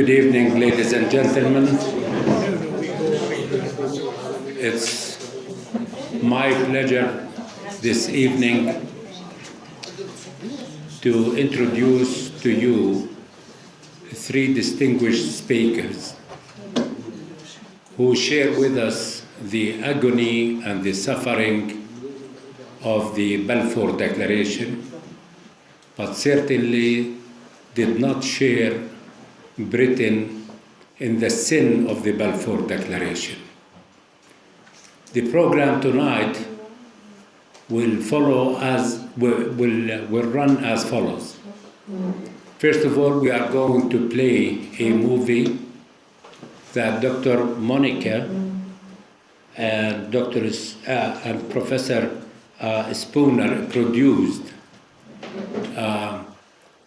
Good evening, ladies and gentlemen. It's my pleasure this evening to introduce to you three distinguished speakers who share with us the agony and the suffering of the Balfour Declaration, but certainly did not share Britain in the sin of the Balfour Declaration. The program tonight will run as follows. First of all, we are going to play a movie that Dr. Monica and and Professor Spooner produced,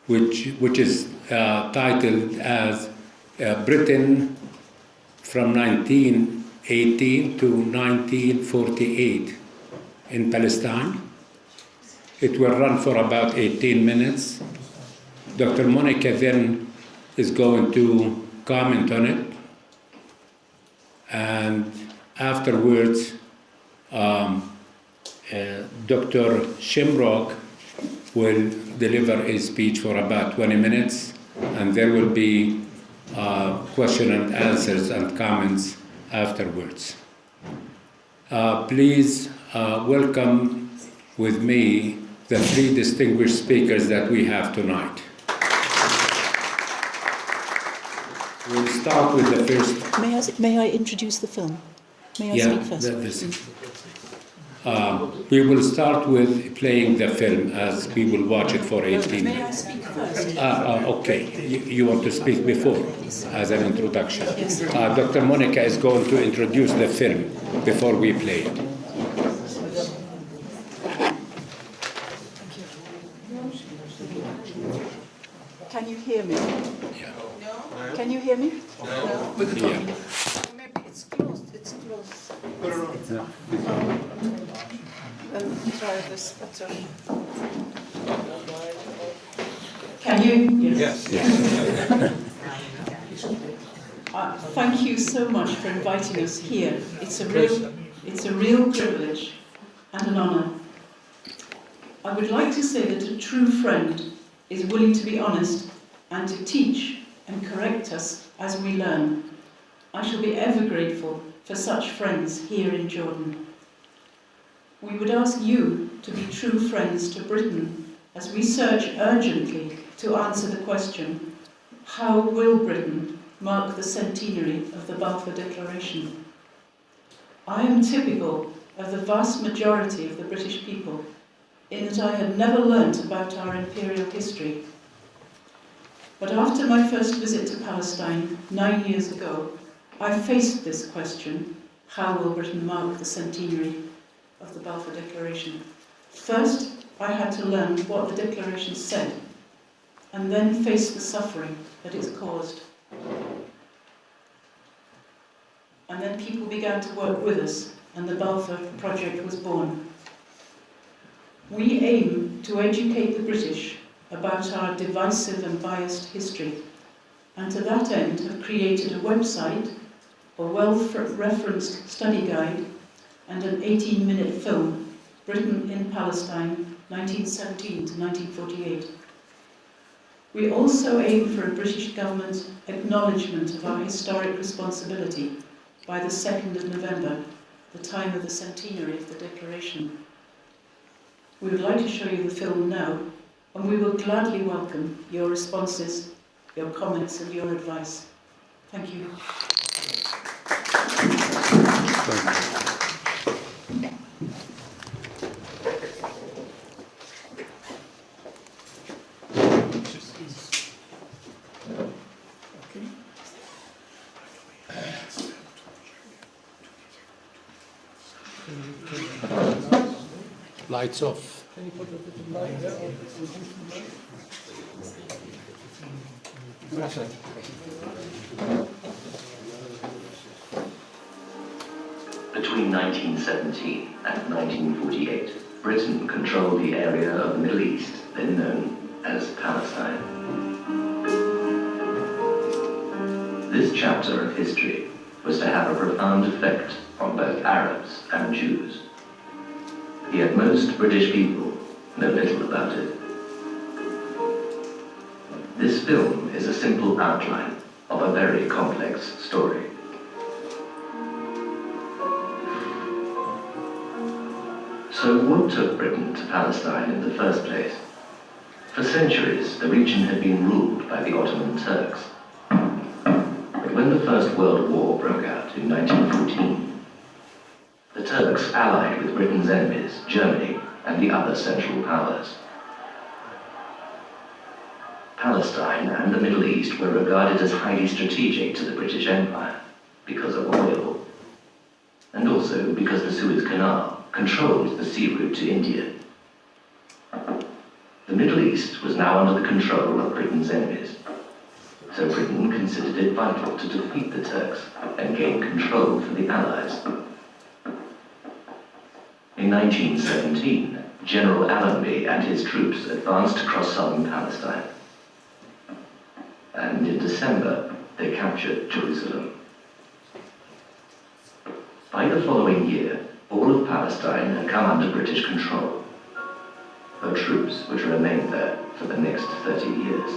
which is titled as Britain from 1918 to 1948 in Palestine. It will run for about 18 minutes. Dr. Monica then is going to comment on it, and afterwards Dr. Shambrook will deliver a speech for about 20 minutes, and there will be question and answers and comments afterwards. Please welcome with me the three distinguished speakers that we have tonight. We'll start with the first. May I introduce the film? May I speak first? We will start with playing the film as we will watch it for 18 minutes. May I speak first? Okay. You want to speak before as an introduction? Yes. Dr. Monica is going to introduce the film before we play it. Can you hear me? Yeah. No? Can you hear me? No. Yeah. Maybe it's closed. It's closed. Yeah. Try this better. Can you? Yes. Thank you so much for inviting us here. It's a real privilege and an honour. I would like to say that a true friend is willing to be honest and to teach and correct us as we learn. I shall be ever grateful for such friends here in Jordan. We would ask you to be true friends to Britain as we search urgently to answer the question, how will Britain mark the centenary of the Balfour Declaration? I am typical of the vast majority of the British people in that I had never learnt about our imperial history. But after my first visit to Palestine 9 years ago, I faced this question, how will Britain mark the centenary of the Balfour Declaration? First, I had to learn what the Declaration said, and then face the suffering that it's caused. And then people began to work with us, and the Balfour Project was born. We aim to educate the British about our divisive and biased history, and to that end have created a website, a well-referenced study guide, and an 18-minute film, Britain in Palestine, 1917 to 1948. We also aim for a British government acknowledgement of our historic responsibility by the 2nd of November, the time of the centenary of the Declaration. We would like to show you the film now, and we will gladly welcome your responses, your comments, and your advice. Thank you. Lights off. Between 1970 and 1948, Britain controlled the area of the Middle East, then known as Palestine. This chapter of history was to have a profound effect on both Arabs and Jews. Yet most British people know little about it. This film is a simple outline of a very complex story. So what took Britain to Palestine in the first place? For centuries, the region had been ruled by the Ottoman Turks. But when the First World War broke out in 1914, the Turks allied with Britain's enemies, Germany, and the other Central Powers. Palestine and the Middle East were regarded as highly strategic to the British Empire because of oil, and also because the Suez Canal controlled the sea route to India. The Middle East was now under the control of Britain's enemies, so Britain considered it vital to defeat the Turks and gain control for the Allies. In 1917, General Allenby and his troops advanced across southern Palestine, and in December they captured Jerusalem. By the following year, all of Palestine had come under British control. Her troops were to remain there for the next 30 years.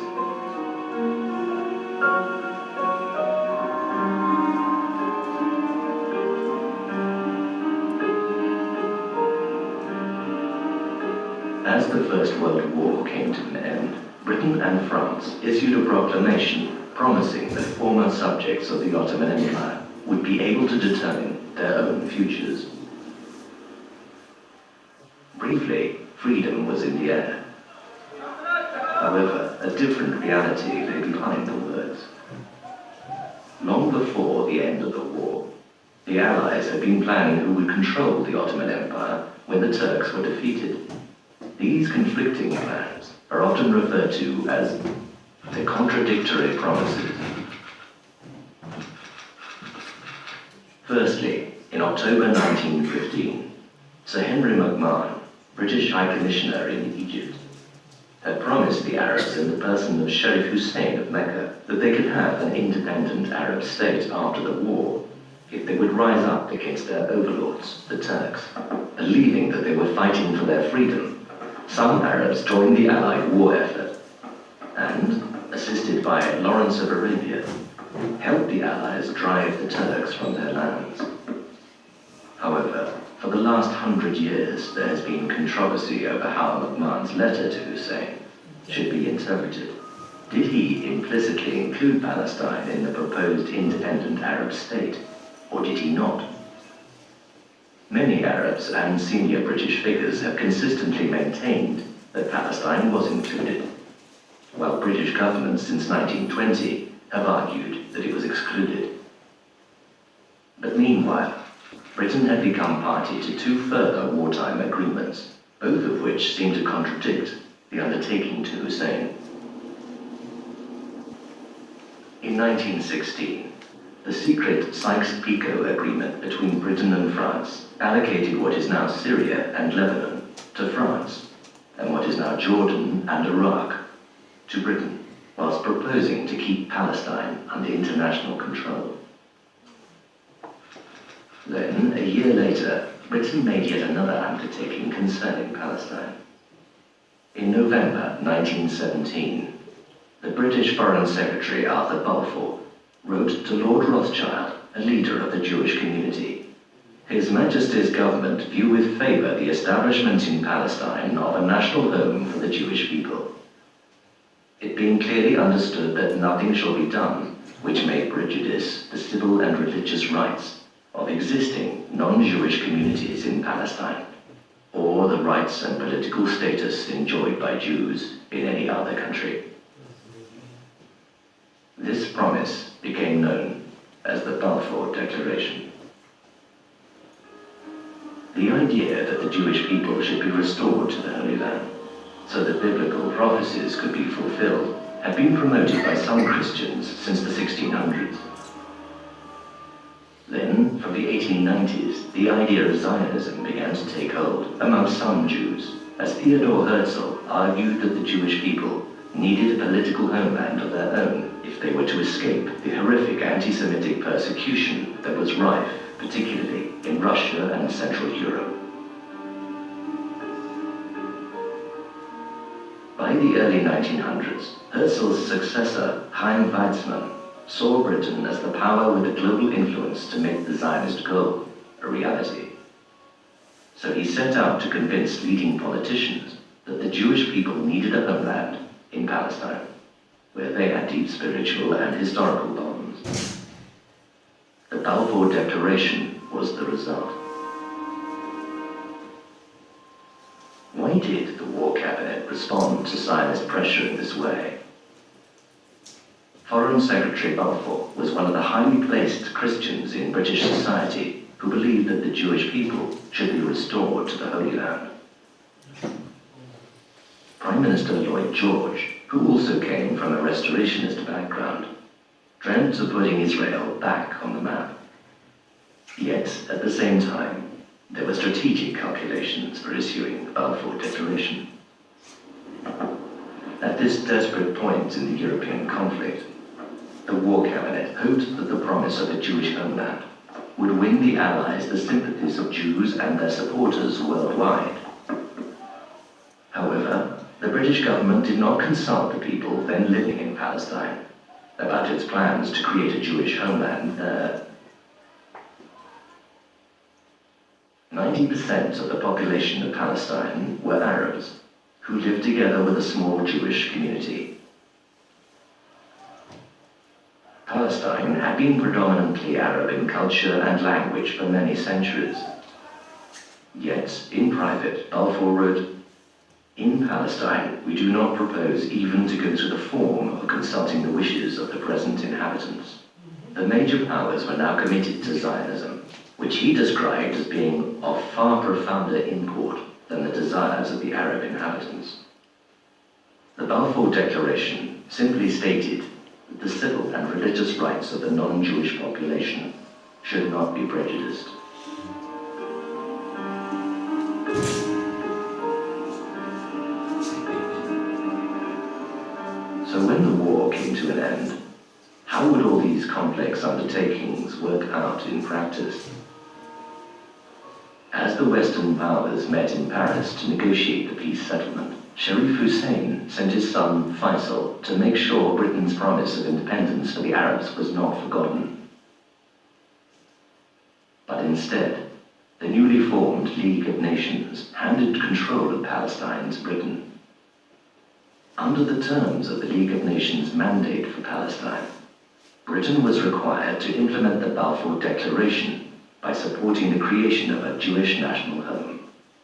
As the First World War came to an end, Britain and France issued a proclamation promising that former subjects of the Ottoman Empire would be able to determine their own futures. Briefly, freedom was in the air. However, a different reality lay behind the words. Long before the end of the war, the Allies had been planning who would control the Ottoman Empire when the Turks were defeated. These conflicting plans are often referred to as the contradictory promises. Firstly, in October 1915, Sir Henry McMahon, British High Commissioner in Egypt, had promised the Arabs in the person of Sharif Hussein of Mecca that they could have an independent Arab state after the war if they would rise up against their overlords, the Turks. Believing that they were fighting for their freedom, some Arabs joined the Allied war effort and, assisted by Lawrence of Arabia, helped the Allies drive the Turks from their lands. However, for the last 100 years, there has been controversy over how McMahon's letter to Hussein should be interpreted. Did he implicitly include Palestine in the proposed independent Arab state, or did he not? Many Arabs and senior British figures have consistently maintained that Palestine was included, while British governments since 1920 have argued that it was excluded. But meanwhile, Britain had become party to two further wartime agreements, both of which seem to contradict the undertaking to Hussein. In 1916, the secret Sykes-Picot Agreement between Britain and France allocated what is now Syria and Lebanon to France, and what is now Jordan and Iraq to Britain, whilst proposing to keep Palestine under international control. Then, a year later, Britain made yet another undertaking concerning Palestine. In November 1917, the British Foreign Secretary Arthur Balfour wrote to Lord Rothschild, a leader of the Jewish community. His Majesty's government view with favour the establishment in Palestine of a national home for the Jewish people. It being clearly understood that nothing shall be done which may prejudice the civil and religious rights of existing non-Jewish communities in Palestine, or the rights and political status enjoyed by Jews in any other country. This promise became known as the Balfour Declaration. The idea that the Jewish people should be restored to the Holy Land, so that biblical prophecies could be fulfilled, had been promoted by some Christians since the 1600s. Then, from the 1890s, the idea of Zionism began to take hold among some Jews, as Theodor Herzl argued that the Jewish people needed a political homeland of their own if they were to escape the horrific anti-Semitic persecution that was rife, particularly in Russia and Central Europe. By the early 1900s, Herzl's successor, Chaim Weizmann, saw Britain as the power with the global influence to make the Zionist goal a reality. So he set out to convince leading politicians that the Jewish people needed a homeland in Palestine, where they had deep spiritual and historical bonds. The Balfour Declaration was the result. Why did the War Cabinet respond to Zionist pressure in this way? Foreign Secretary Balfour was one of the highly placed Christians in British society who believed that the Jewish people should be restored to the Holy Land. Prime Minister Lloyd George, who also came from a restorationist background, dreamt of putting Israel back on the map. Yet, at the same time, there were strategic calculations for issuing the Balfour Declaration. At this desperate point in the European conflict, the War Cabinet hoped that the promise of a Jewish homeland would win the Allies the sympathies of Jews and their supporters worldwide. However, the British government did not consult the people then living in Palestine about its plans to create a Jewish homeland there. 90% of the population of Palestine were Arabs, who lived together with a small Jewish community. Palestine had been predominantly Arab in culture and language for many centuries. Yet, in private, Balfour wrote, "In Palestine, we do not propose even to go to the form of consulting the wishes of the present inhabitants." The major powers were now committed to Zionism, which he described as being of far profounder import than the desires of the Arab inhabitants. The Balfour Declaration simply stated that the civil and religious rights of the non-Jewish population should not be prejudiced. So when the war came to an end, how would all these complex undertakings work out in practice? As the Western powers met in Paris to negotiate the peace settlement, Sharif Hussein sent his son Faisal to make sure Britain's promise of independence for the Arabs was not forgotten. But instead, the newly formed League of Nations handed control of Palestine to Britain. Under the terms of the League of Nations mandate for Palestine, Britain was required to implement the Balfour Declaration by supporting the creation of a Jewish national home,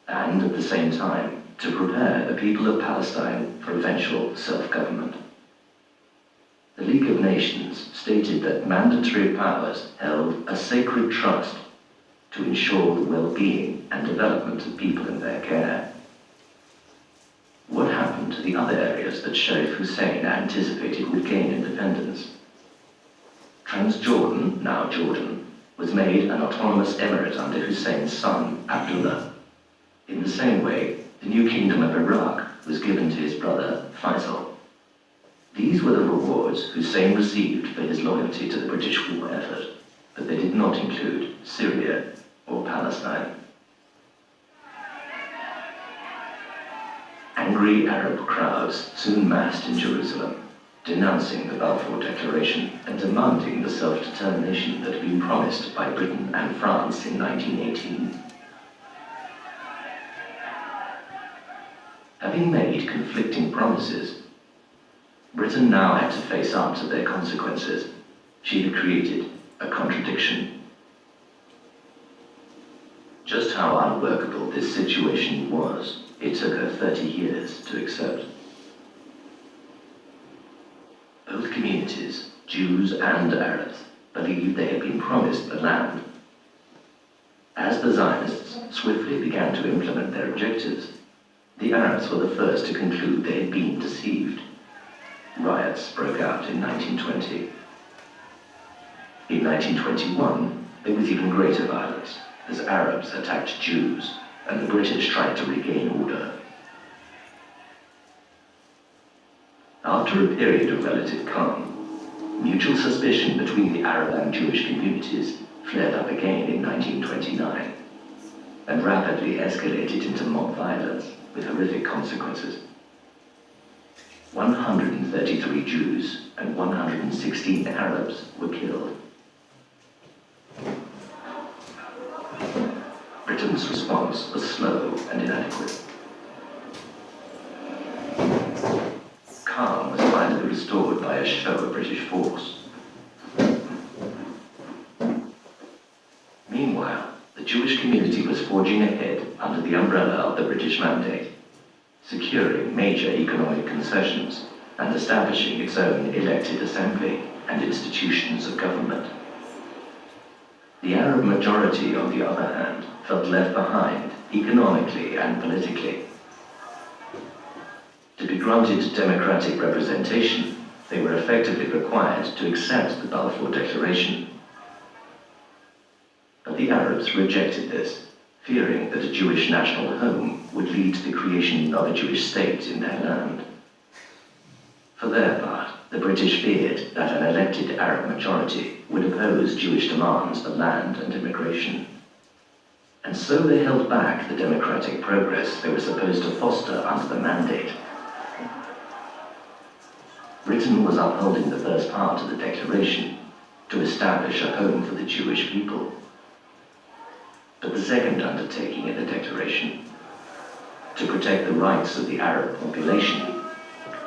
and at the same time to prepare the people of Palestine for eventual self-government. The League of Nations stated that mandatory powers held a sacred trust to ensure the well-being and development of people in their care. What happened to the other areas that Sharif Hussein anticipated would gain independence? Transjordan, now Jordan, was made an autonomous emirate under Hussein's son, Abdullah. In the same way, the new kingdom of Iraq was given to his brother, Faisal. These were the rewards Hussein received for his loyalty to the British war effort, but they did not include Syria or Palestine. Angry Arab crowds soon massed in Jerusalem, denouncing the Balfour Declaration and demanding the self-determination that had been promised by Britain and France in 1918. Having made conflicting promises, Britain now had to face up to their consequences. She had created a contradiction. Just how unworkable this situation was, it took her 30 years to accept. Both communities, Jews and Arabs, believed they had been promised the land. As the Zionists swiftly began to implement their objectives, the Arabs were the first to conclude they had been deceived. Riots broke out in 1920. In 1921, there was even greater violence, as Arabs attacked Jews and the British tried to regain order. After a period of relative calm, Mutual suspicion between the Arab and Jewish communities flared up again in 1929 and rapidly escalated into mob violence with horrific consequences. 133 Jews and 116 Arabs were killed. Britain's response was slow and inadequate. Calm was finally restored by a show of British force. Meanwhile, the Jewish community was forging ahead under the umbrella of the British Mandate, securing major economic concessions and establishing its own elected assembly and institutions of government. The Arab majority, on the other hand, felt left behind economically and politically. To be granted democratic representation, they were effectively required to accept the Balfour Declaration. But the Arabs rejected this, fearing that a Jewish national home would lead to the creation of a Jewish state in their land. For their part, the British feared that an elected Arab majority would oppose Jewish demands for land and immigration. And so they held back the democratic progress they were supposed to foster under the Mandate. Britain was upholding the first part of the Declaration to establish a home for the Jewish people. But the second undertaking in the Declaration, to protect the rights of the Arab population,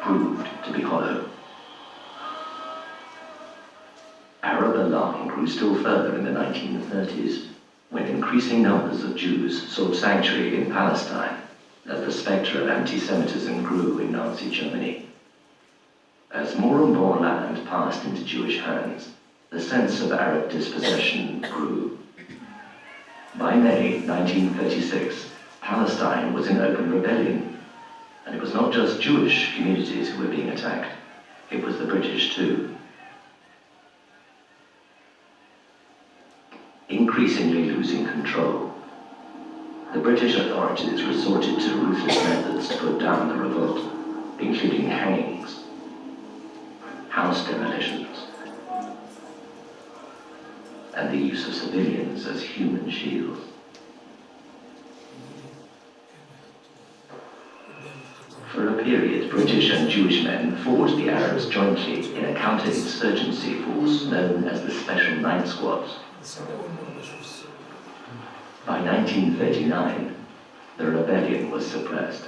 proved to be hollow. Arab alarm grew still further in the 1930s, when increasing numbers of Jews sought sanctuary in Palestine as the spectre of anti-Semitism grew in Nazi Germany. As more and more land passed into Jewish hands, the sense of Arab dispossession grew. By May 1936, Palestine was in open rebellion, and it was not just Jewish communities who were being attacked, it was the British too. Increasingly losing control, the British authorities resorted to ruthless methods to put down the revolt, including hangings, house demolitions, and the use of civilians as human shields. For a period, British and Jewish men fought the Arabs jointly in a counter-insurgency force known as the Special Night Squads. By 1939, the rebellion was suppressed,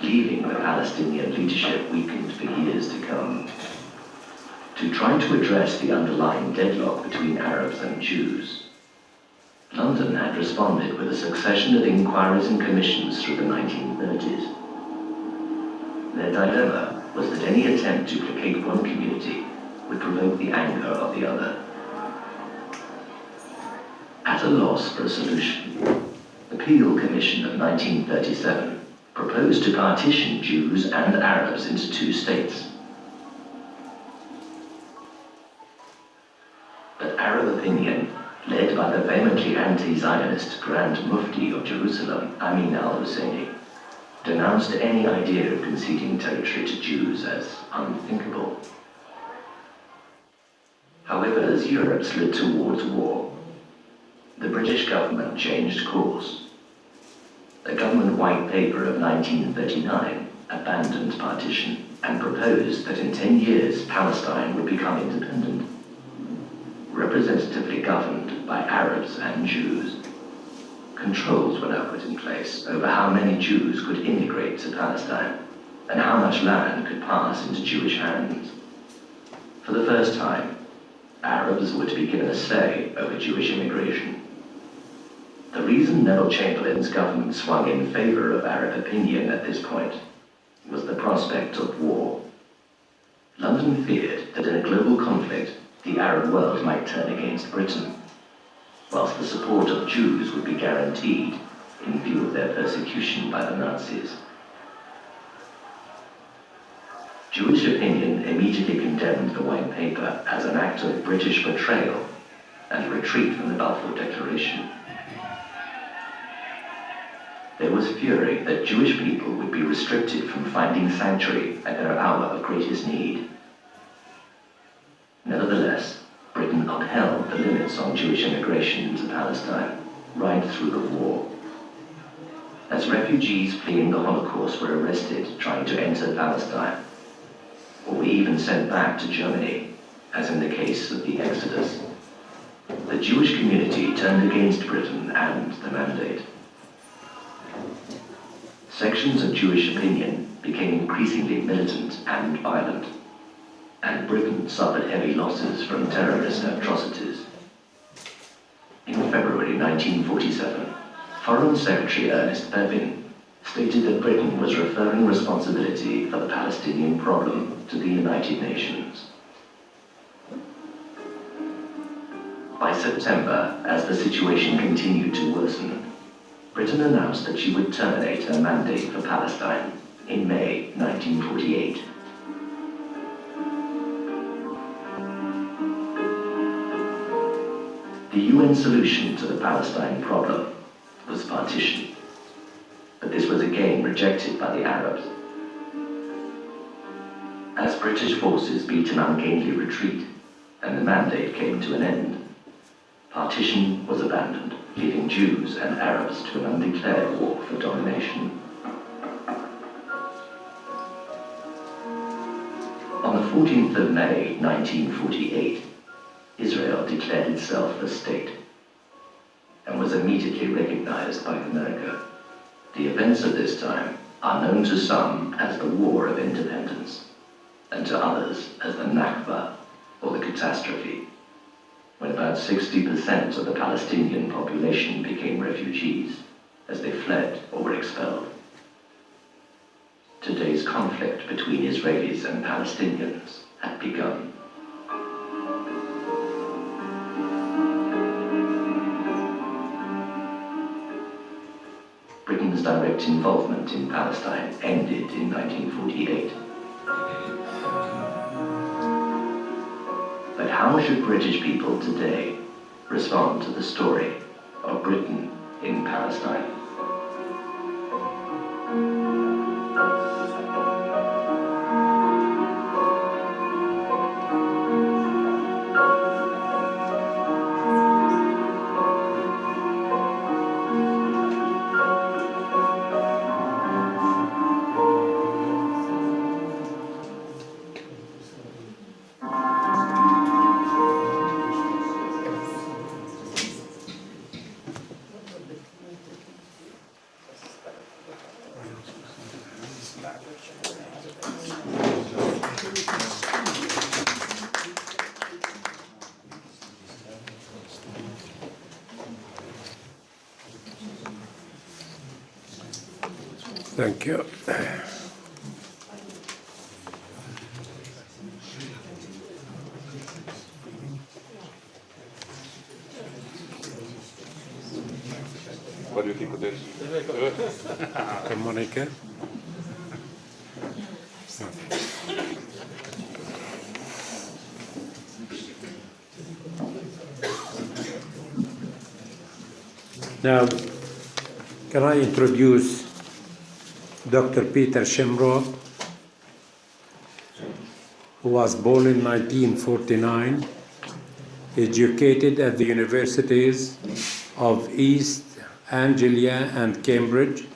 leaving the Palestinian leadership weakened for years to come. To try to address the underlying deadlock between Arabs and Jews, London had responded with a succession of inquiries and commissions through the 1930s. Their dilemma was that any attempt to placate one community would provoke the anger of the other. At a loss for a solution, the Peel Commission of 1937 proposed to partition Jews and Arabs into two states. But Arab opinion, led by the vehemently anti-Zionist Grand Mufti of Jerusalem, Amin al-Husseini, denounced any idea of conceding territory to Jews as unthinkable. However, as Europe slid towards war, the British government changed course. The government white paper of 1939 abandoned partition and proposed that in 10 years Palestine would become independent, representatively governed by Arabs and Jews. Controls were now put in place over how many Jews could immigrate to Palestine and how much land could pass into Jewish hands. For the first time, Arabs were to be given a say over Jewish immigration. The reason Neville Chamberlain's government swung in favor of Arab opinion at this point was the prospect of war. London feared that in a global conflict, the Arab world might turn against Britain, whilst the support of Jews would be guaranteed in view of their persecution by the Nazis. Jewish opinion immediately condemned the White Paper as an act of British betrayal and a retreat from the Balfour Declaration. There was fury that Jewish people would be restricted from finding sanctuary at their hour of greatest need. Nevertheless, Britain upheld the limits on Jewish immigration into Palestine right through the war. As refugees fleeing the Holocaust were arrested trying to enter Palestine, or were even sent back to Germany, as in the case of the Exodus, the Jewish community turned against Britain and the Mandate. Sections of Jewish opinion became increasingly militant and violent, and Britain suffered heavy losses from terrorist atrocities. In February 1947, Foreign Secretary Ernest Bevin stated that Britain was referring responsibility for the Palestinian problem to the United Nations. By September, as the situation continued to worsen, Britain announced that she would terminate her mandate for Palestine in May 1948. The UN solution to the Palestine problem was partition, but this was again rejected by the Arabs. As British forces beat an ungainly retreat and the mandate came to an end, partition was abandoned, leaving Jews and Arabs to an undeclared war for domination. On the 14th of May 1948, Israel declared itself a state and was immediately recognized by America. The events of this time are known to some as the War of Independence, and to others as the Nakba, or the catastrophe, when about 60% of the Palestinian population became refugees as they fled or were expelled. Today's conflict between Israelis and Palestinians had begun. Britain's direct involvement in Palestine ended in 1948. But how should British people today respond to the story of Britain in Palestine? Thank you. What do you think of this? Monica? Now, can I introduce Dr. Peter Shambrook, who was born in 1949, educated at the universities of East Anglia and Cambridge,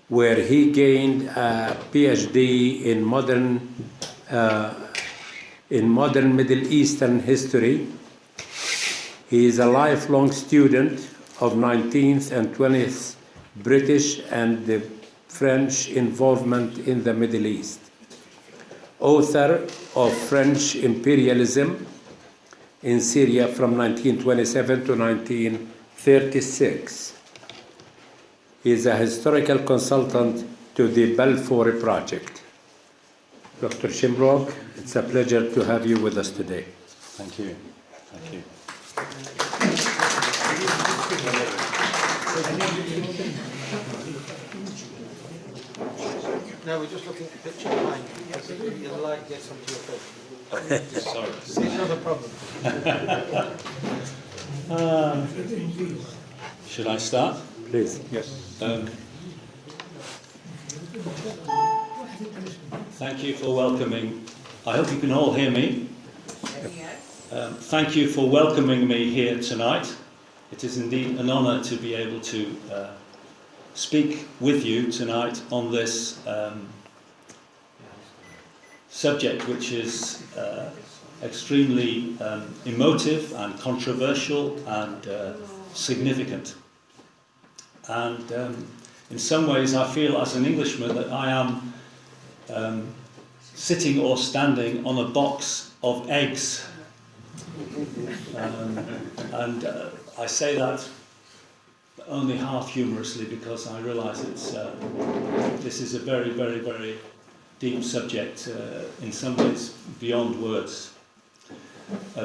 where he gained a PhD in modern Middle Eastern history. He is a lifelong student of 19th and 20th British and the French involvement in the Middle East. Author of French Imperialism in Syria from 1927 to 1936. He is a historical consultant to the Balfour Project. Dr. Shambrook, it's a pleasure to have you with us today. Thank you. Thank you. No, we're just looking at the picture behind you. The light gets onto your face. Sorry. It's not a problem. Should I start? Please. Yes. Thank you for welcoming I hope you can all hear me. Thank you for welcoming me here tonight. It is indeed an honour to be able to speak with you tonight on this subject, which is extremely emotive and controversial and significant. And in some ways I feel as an Englishman that I am sitting or standing on a box of eggs. And I say that only half humorously because I realise this is a very, very, very deep subject, in some ways beyond words.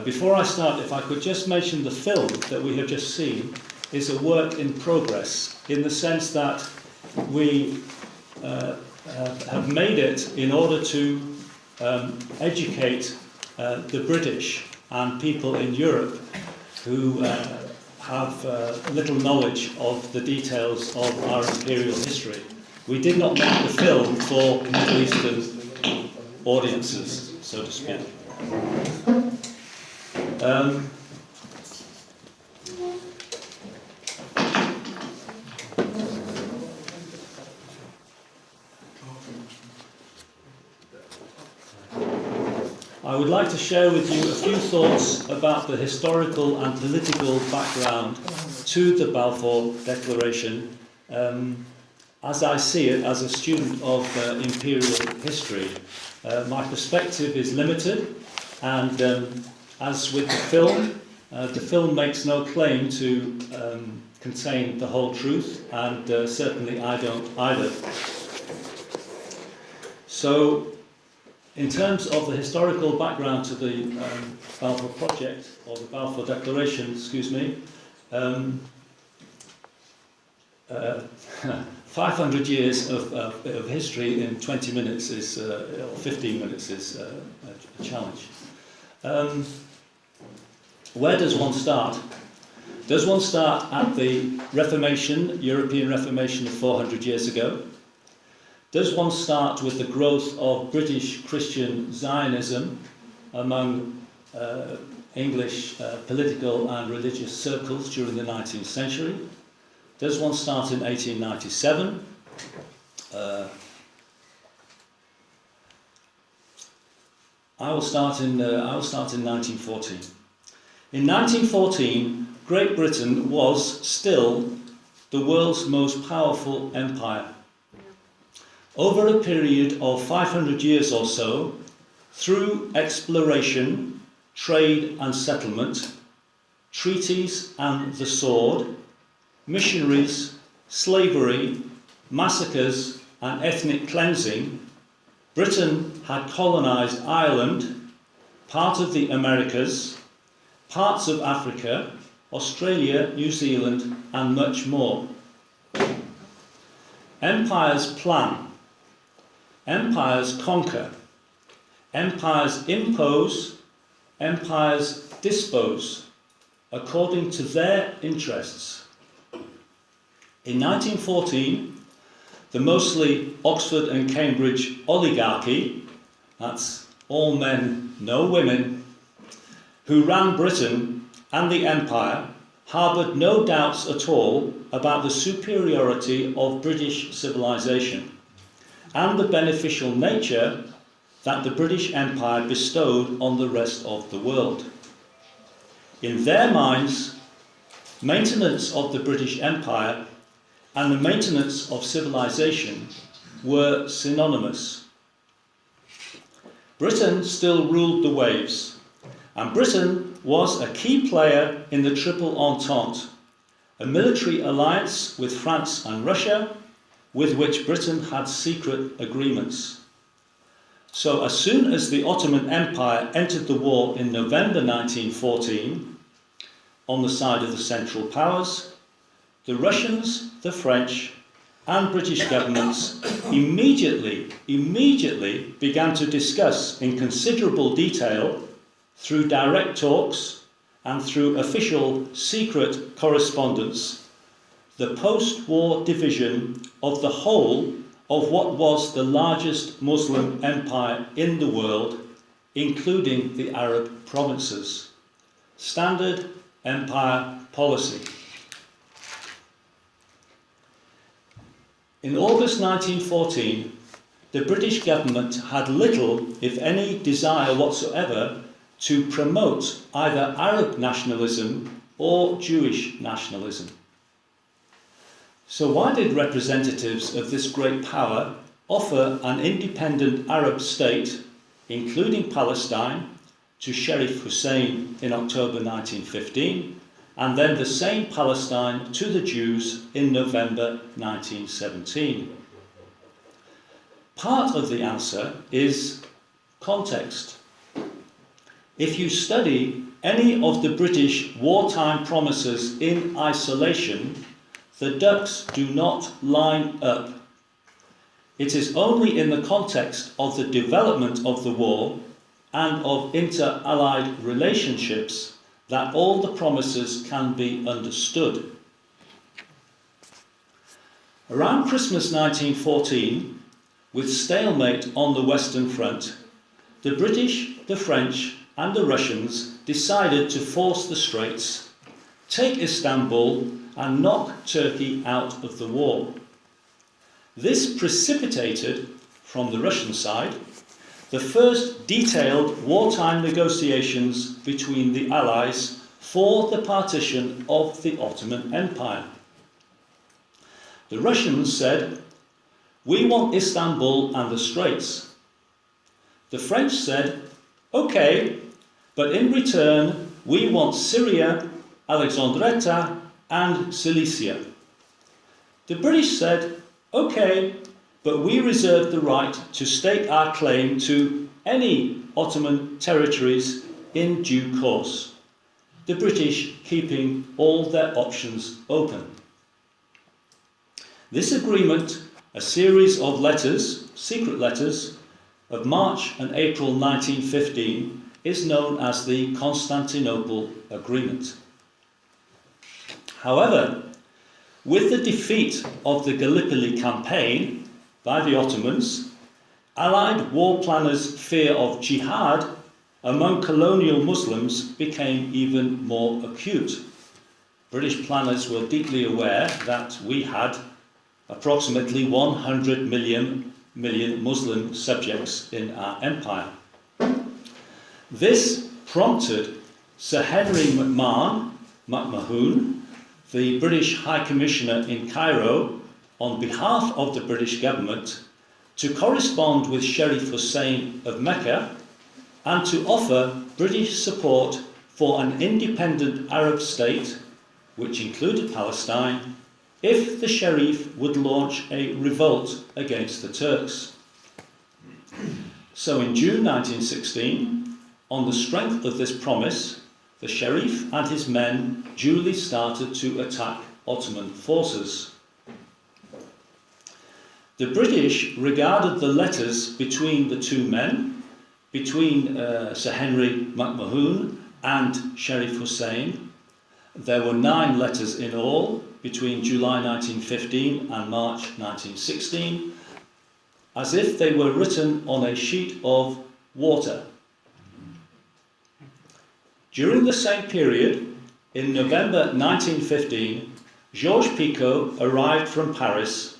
Before I start, if I could just mention the film that we have just seen is a work in progress, in the sense that we have made it in order to educate the British and people in Europe who have little knowledge of the details of our imperial history. We did not make the film for Middle Eastern audiences, so to speak. I would like to share with you a few thoughts about the historical and political background to the Balfour Declaration, as I see it as a student of imperial history. My perspective is limited, and as with the film makes no claim to contain the whole truth, and certainly I don't either. So, in terms of the historical background to the Balfour Project, or the Balfour Declaration, 500 years of history in 20 minutes is, or 15 minutes is a challenge. Where does one start? Does one start at the Reformation, European Reformation of 400 years ago? Does one start with the growth of British Christian Zionism among English political and religious circles during the 19th century? Does one start in 1897? I will start in 1914. In 1914, Great Britain was still the world's most powerful empire. Over a period of 500 years or so, through exploration, trade and settlement, treaties and the sword, missionaries, slavery, massacres and ethnic cleansing, Britain had colonised Ireland, part of the Americas, parts of Africa, Australia, New Zealand and much more. Empires plan. Empires conquer, empires impose, empires dispose, according to their interests. In 1914, the mostly Oxford and Cambridge oligarchy, that's all men, no women, who ran Britain and the empire, harboured no doubts at all about the superiority of British civilization and the beneficial nature that the British Empire bestowed on the rest of the world. In their minds, maintenance of the British Empire and the maintenance of civilization were synonymous. Britain still ruled the waves, and Britain was a key player in the Triple Entente, a military alliance with France and Russia, with which Britain had secret agreements. So as soon as the Ottoman Empire entered the war in November 1914, on the side of the Central Powers, the Russians, the French and British governments immediately began to discuss in considerable detail, through direct talks and through official secret correspondence, the post-war division of the whole of what was the largest Muslim empire in the world including the Arab provinces. Standard empire policy. In August 1914, the British government had little, if any, desire whatsoever to promote either Arab nationalism or Jewish nationalism. So why did representatives of this great power offer an independent Arab state, including Palestine, to Sharif Hussein in October 1915, and then the same Palestine to the Jews in November 1917? Part of the answer is context. If you study any of the British wartime promises in isolation, the ducks do not line up. It is only in the context of the development of the war and of inter-allied relationships that all the promises can be understood. Around Christmas 1914, with stalemate on the Western Front, the British, the French and the Russians decided to force the Straits, take Istanbul and knock Turkey out of the war. This precipitated, from the Russian side, the first detailed wartime negotiations between the Allies for the partition of the Ottoman Empire. The Russians said, "We want Istanbul and the Straits." The French said, "Okay, but in return we want Syria, Alexandretta and Cilicia." The British said, "Okay, but we reserve the right to stake our claim to any Ottoman territories in due course," the British keeping all their options open. This agreement, a series of letters, secret letters, of March and April 1915, is known as the Constantinople Agreement. However, with the defeat of the Gallipoli campaign by the Ottomans, Allied war planners' fear of jihad among colonial Muslims became even more acute. British planners were deeply aware that we had approximately 100 million Muslim subjects in our empire. This prompted Sir Henry McMahon, the British High Commissioner in Cairo, on behalf of the British government, to correspond with Sharif Hussein of Mecca and to offer British support for an independent Arab state, which included Palestine, if the Sharif would launch a revolt against the Turks. So in June 1916, on the strength of this promise, the Sharif and his men duly started to attack Ottoman forces. The British regarded the letters between the two men, between Sir Henry McMahon and Sharif Hussein. There were 9 letters in all between July 1915 and March 1916, as if they were written on a sheet of water. During the same period, in November 1915, Georges-Picot arrived from Paris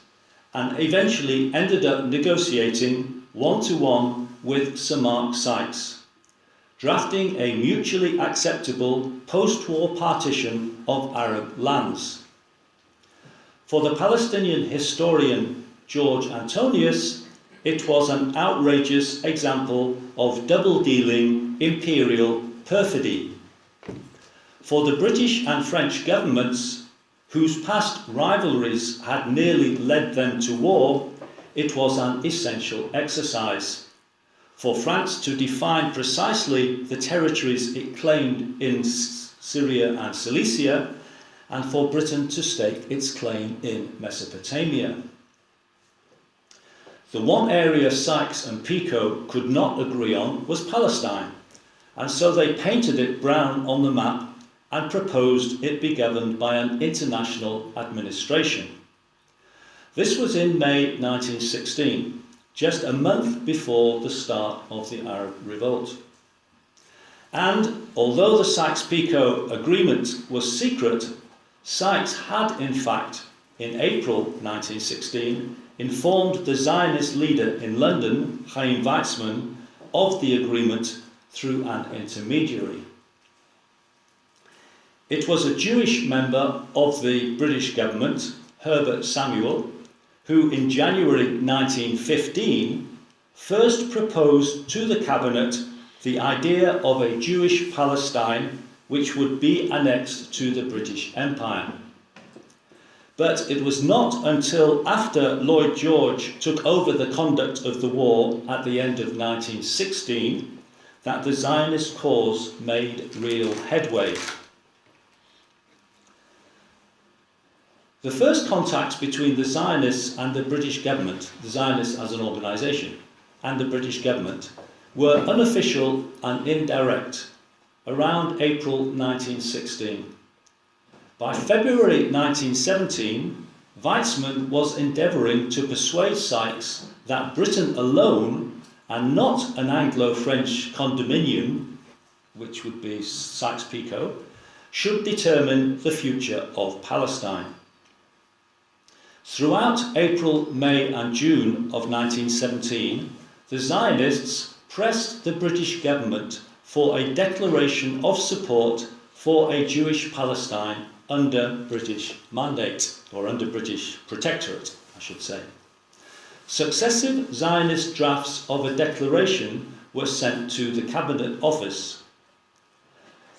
and eventually ended up negotiating one-to-one with Sir Mark Sykes, drafting a mutually acceptable post-war partition of Arab lands. For the Palestinian historian George Antonius, it was an outrageous example of double-dealing imperial perfidy. For the British and French governments, whose past rivalries had nearly led them to war, it was an essential exercise. For France to define precisely the territories it claimed in Syria and Cilicia, and for Britain to stake its claim in Mesopotamia. The one area Sykes and Picot could not agree on was Palestine, and so they painted it brown on the map and proposed it be governed by an international administration. This was in May 1916, just a month before the start of the Arab Revolt. And although the Sykes-Picot Agreement was secret, Sykes had in fact, in April 1916, informed the Zionist leader in London, Chaim Weizmann, of the agreement through an intermediary. It was a Jewish member of the British government, Herbert Samuel, who in January 1915 first proposed to the cabinet the idea of a Jewish Palestine which would be annexed to the British Empire. But it was not until after Lloyd George took over the conduct of the war at the end of 1916 that the Zionist cause made real headway. The first contacts between the Zionists and the British government, the Zionists as an organisation, and the British government, were unofficial and indirect around April 1916. By February 1917, Weizmann was endeavouring to persuade Sykes that Britain alone, and not an Anglo-French condominium, which would be Sykes-Picot, should determine the future of Palestine. Throughout April, May and June of 1917, the Zionists pressed the British government for a declaration of support for a Jewish Palestine under British mandate, or under British protectorate, I should say. Successive Zionist drafts of a declaration were sent to the Cabinet Office.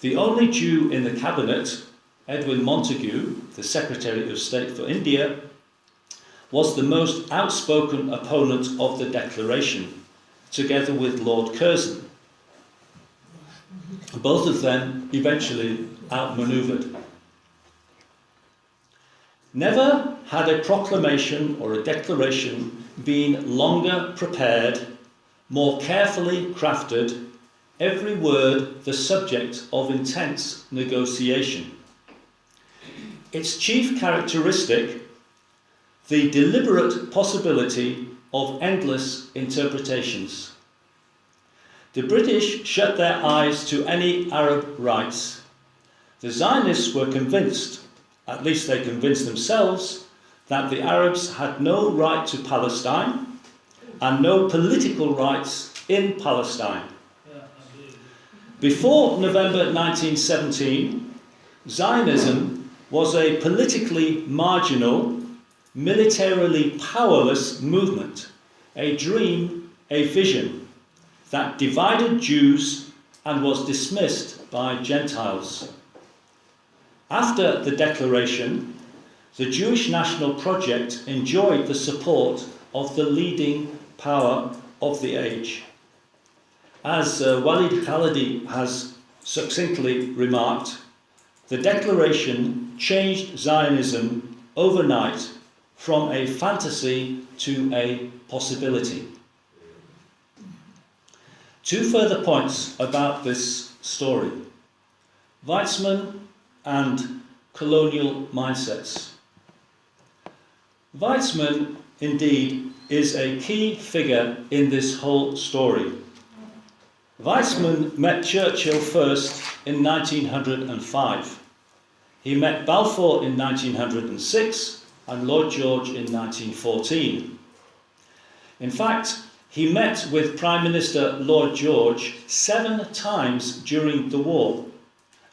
The only Jew in the Cabinet, Edwin Montagu, the Secretary of State for India, was the most outspoken opponent of the declaration, together with Lord Curzon. Both of them eventually outmanoeuvred. Never had a proclamation or a declaration been longer prepared, more carefully crafted, every word the subject of intense negotiation. Its chief characteristic, the deliberate possibility of endless interpretations. The British shut their eyes to any Arab rights. The Zionists were convinced, at least they convinced themselves, that the Arabs had no right to Palestine and no political rights in Palestine. Before November 1917, Zionism was a politically marginal, militarily powerless movement, a dream, a vision that divided Jews and was dismissed by Gentiles. After the declaration, the Jewish National Project enjoyed the support of the leading power of the age. As Walid Khalidi has succinctly remarked, the declaration changed Zionism overnight from a fantasy to a possibility. Two further points about this story: Weizmann and colonial mindsets. Weizmann, indeed, is a key figure in this whole story. Weizmann met Churchill first in 1905. He met Balfour in 1906 and Lloyd George in 1914. In fact, he met with Prime Minister Lloyd George 7 times during the war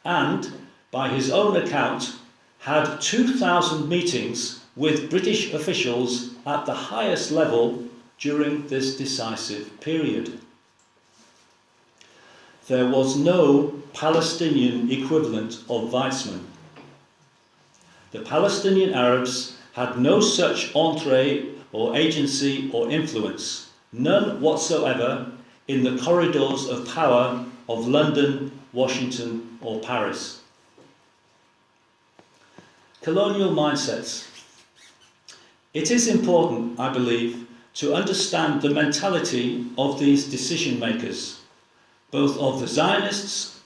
and, by his own account, had 2,000 meetings with British officials at the highest level during this decisive period. There was no Palestinian equivalent of Weizmann. The Palestinian Arabs had no such entree or agency or influence, none whatsoever, in the corridors of power of London, Washington or Paris. Colonial mindsets. It is important, I believe, to understand the mentality of these decision makers, both of the Zionists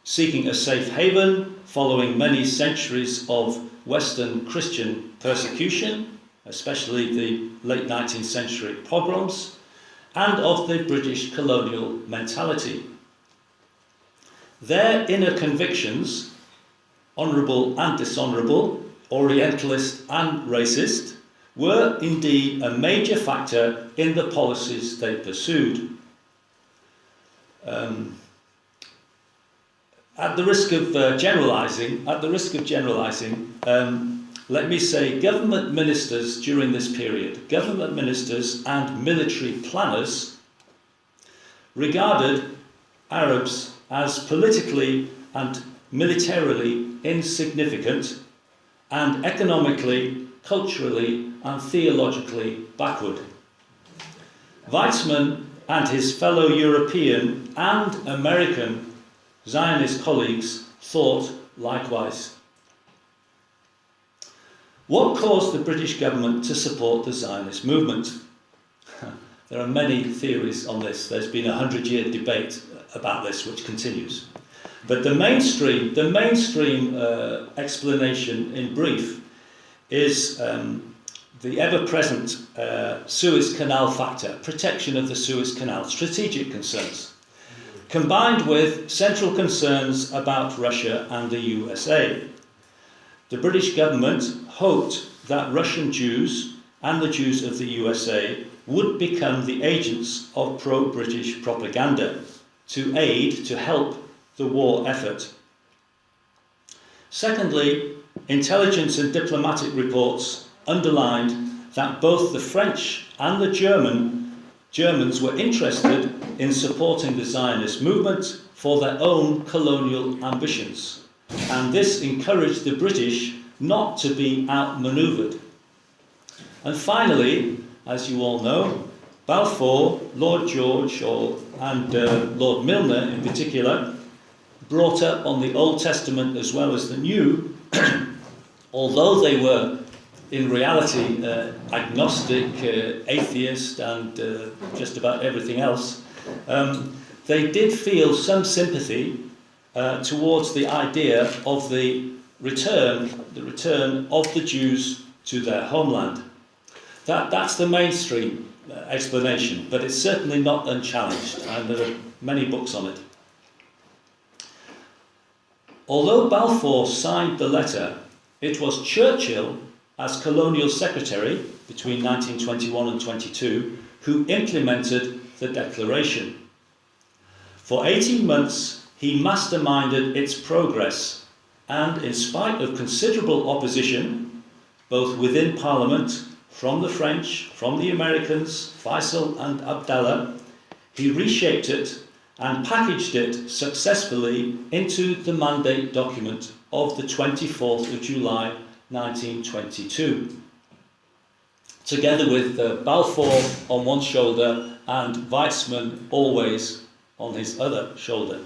seeking a safe haven following many centuries of Western Christian persecution, especially the late 19th century pogroms, and of the British colonial mentality. Their inner convictions, honourable and dishonourable, Orientalist and racist, were indeed a major factor in the policies they pursued. At the risk of generalising, let me say government ministers during this period, government ministers and military planners regarded Arabs as politically and militarily insignificant and economically, culturally and theologically backward. Weizmann and his fellow European and American Zionist colleagues thought likewise. What caused the British government to support the Zionist movement? There are many theories on this. There's been a 100-year debate about this, which continues. But the mainstream explanation, in brief, is the ever-present Suez Canal factor, protection of the Suez Canal, strategic concerns, combined with central concerns about Russia and the USA. The British government hoped that Russian Jews and the Jews of the USA would become the agents of pro-British propaganda to help the war effort. Secondly, intelligence and diplomatic reports underlined that both the French and the Germans were interested in supporting the Zionist movement for their own colonial ambitions, and this encouraged the British not to be outmanoeuvred. And finally, as you all know, Balfour, Lord George, and Lord Milner in particular, brought up on the Old Testament as well as the New, although they were in reality agnostic, atheist, and just about everything else, they did feel some sympathy towards the idea of the return of the Jews to their homeland. That's the mainstream explanation, but it's certainly not unchallenged, and there are many books on it. Although Balfour signed the letter, it was Churchill, as colonial secretary between 1921 and 22, who implemented the declaration. For 18 months, he masterminded its progress, and in spite of considerable opposition, both within Parliament, from the French, from the Americans, Faisal and Abdallah, he reshaped it and packaged it successfully into the mandate document of the 24th of July 1922, together with Balfour on one shoulder and Weizmann always on his other shoulder.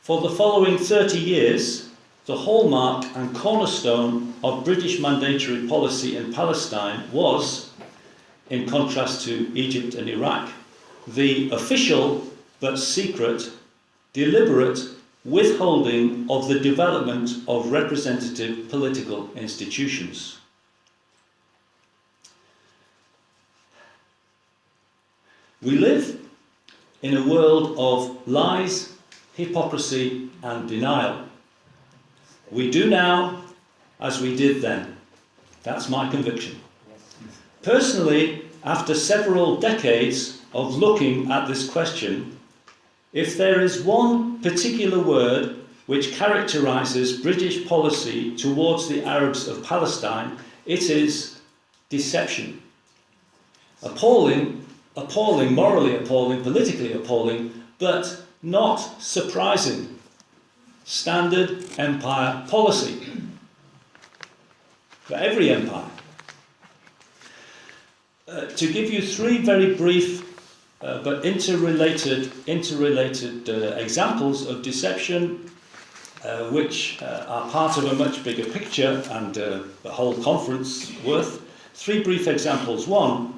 For the following 30 years, the hallmark and cornerstone of British mandatory policy in Palestine was, in contrast to Egypt and Iraq, the official but secret, deliberate withholding of the development of representative political institutions. We live in a world of lies, hypocrisy, and denial. We do now as we did then. That's my conviction. Personally, after several decades of looking at this question, if there is one particular word which characterises British policy towards the Arabs of Palestine, it is deception. Appalling, morally appalling, politically appalling, but not surprising. Standard empire policy for every empire. To give you three very brief but interrelated examples of deception which are part of a much bigger picture and the whole conference worth. Three brief examples. One,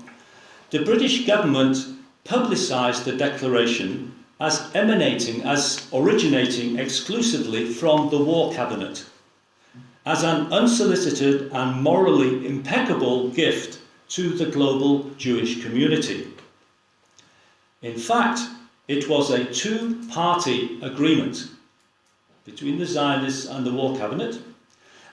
the British government publicised the declaration as originating exclusively from the War Cabinet. as an unsolicited and morally impeccable gift to the global Jewish community. In fact, it was a two-party agreement between the Zionists and the War Cabinet,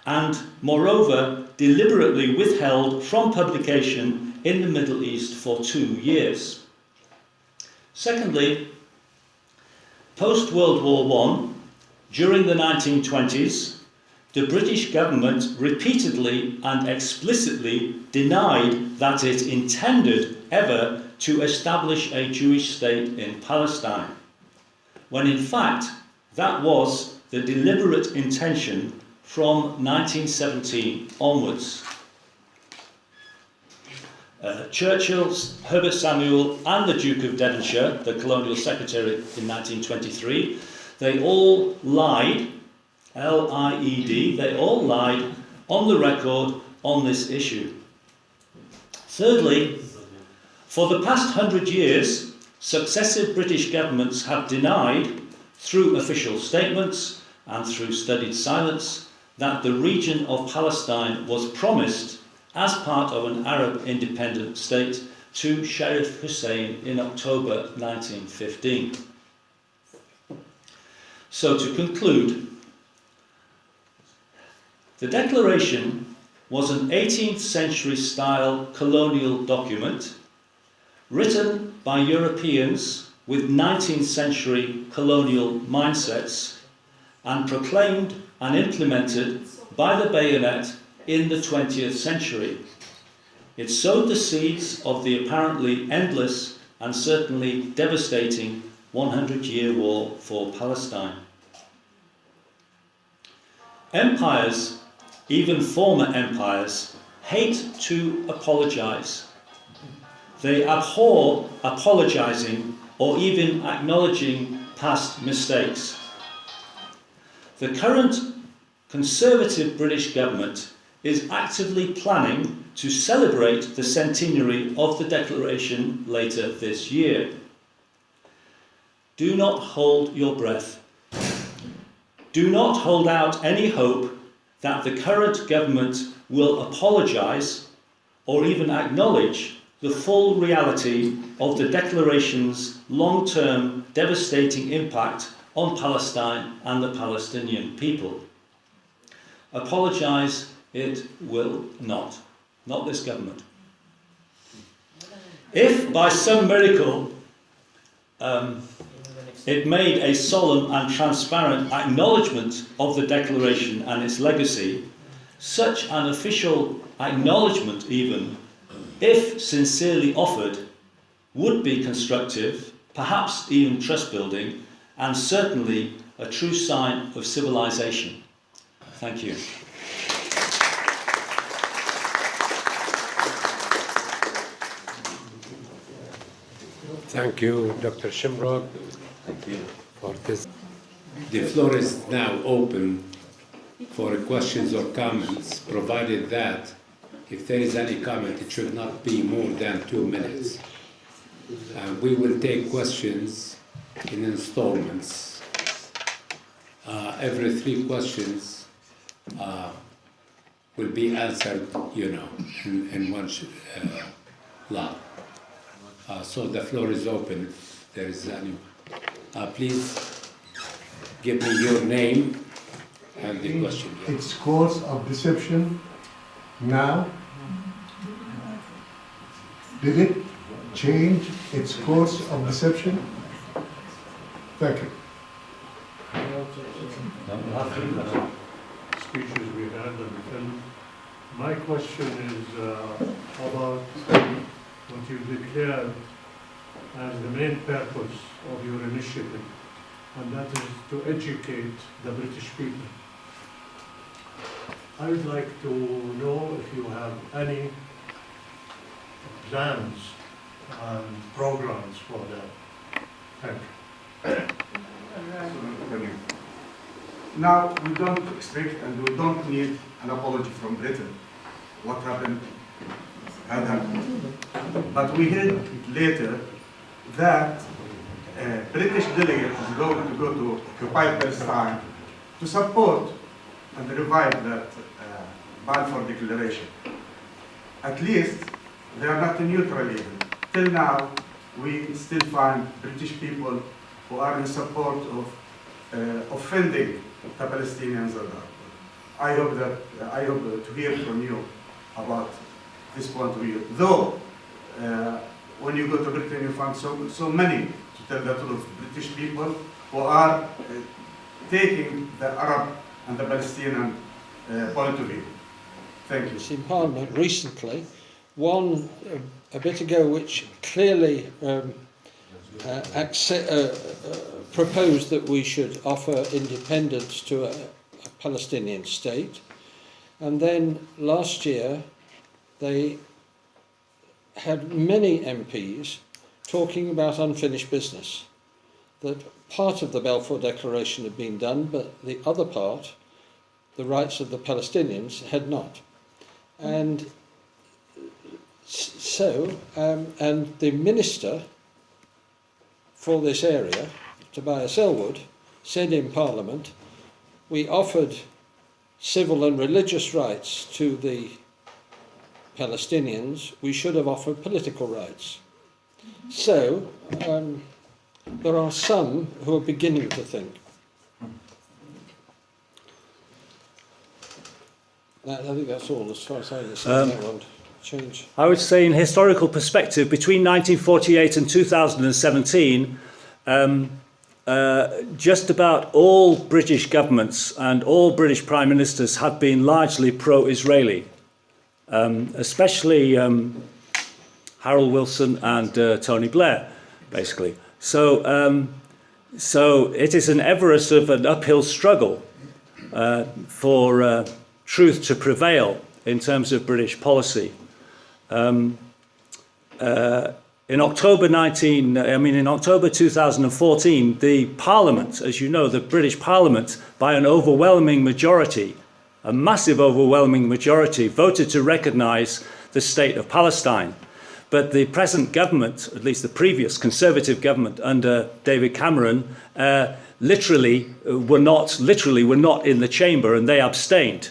and moreover deliberately withheld from publication in the Middle East for 2 years. Secondly, post-World War I, during the 1920s, the British government repeatedly and explicitly denied that it intended ever to establish a Jewish state in Palestine, when in fact that was the deliberate intention from 1917 onwards. Churchill, Herbert Samuel and the Duke of Devonshire, the colonial secretary in 1923, they all lied, L-I-E-D, they all lied on the record on this issue. Thirdly, for the past 100 years, successive British governments have denied, through official statements and through studied silence, that the region of Palestine was promised as part of an Arab independent state to Sharif Hussein in October 1915. So to conclude, the Declaration was an 18th century style colonial document written by Europeans with 19th century colonial mindsets and proclaimed and implemented by the bayonet in the 20th century. It sowed the seeds of the apparently endless and certainly devastating 100-year war for Palestine. Empires, even former empires, hate to apologize. They abhor apologizing or even acknowledging past mistakes. The current Conservative British government is actively planning to celebrate the centenary of the Declaration later this year. Do not hold your breath. Do not hold out any hope that the current government will apologise or even acknowledge the full reality of the Declaration's long-term devastating impact on Palestine and the Palestinian people. Apologise it will not this government. If by some miracle it made a solemn and transparent acknowledgement of the Declaration and its legacy, such an official acknowledgement even, if sincerely offered, would be constructive, perhaps even trust-building, and certainly a true sign of civilization. Thank you. Thank you, Dr. Shambrook. Thank you for this. The floor is now open for questions or comments, provided that if there is any comment, it should not be more than 2 minutes. We will take questions in installments. Every 3 questions will be answered, in one lot. So the floor is open if there is any. Please give me your name and the question. Its course of deception now? Did it change its course of deception? Thank you. Speeches we had on the film. My question is about what you declared as the main purpose of your initiative, and that is to educate the British people. I would like to know if you have any plans and programs for that. Thank you. Now, we don't expect and we don't need an apology from Britain. What happened had happened. But we heard later that a British delegate is going to go to occupied Palestine to support and revive that Balfour Declaration. At least they are not neutral even. Till now, we still find British people who are in support of offending the Palestinians. I hope to hear from you about this point of view. Though, when you go to Britain, you find so many, to tell the truth, British people who are taking the Arab and the Palestinian point of view. Thank you. In Parliament recently, one a bit ago, which clearly proposed that we should offer independence to a Palestinian state, and then last year they had many MPs talking about unfinished business, that part of the Balfour Declaration had been done, but the other part, the rights of the Palestinians, had not. And so, and the minister for this area, Tobias Ellwood, said in Parliament, we offered civil and religious rights to the Palestinians, we should have offered political rights. So, there are some who are beginning to think. I think that's all as far as I understand that one. Change. I would say in historical perspective, between 1948 and 2017, just about all British governments and all British prime ministers have been largely pro-Israeli, especially Harold Wilson and Tony Blair, basically. So, so it is an ever sort of an uphill struggle for truth to prevail in terms of British policy. In October 2014, the Parliament, as you know, the British Parliament, by an overwhelming majority, a massive overwhelming majority, voted to recognise the state of Palestine. But the present government, at least the previous Conservative government under David Cameron, literally were not in the chamber, and they abstained.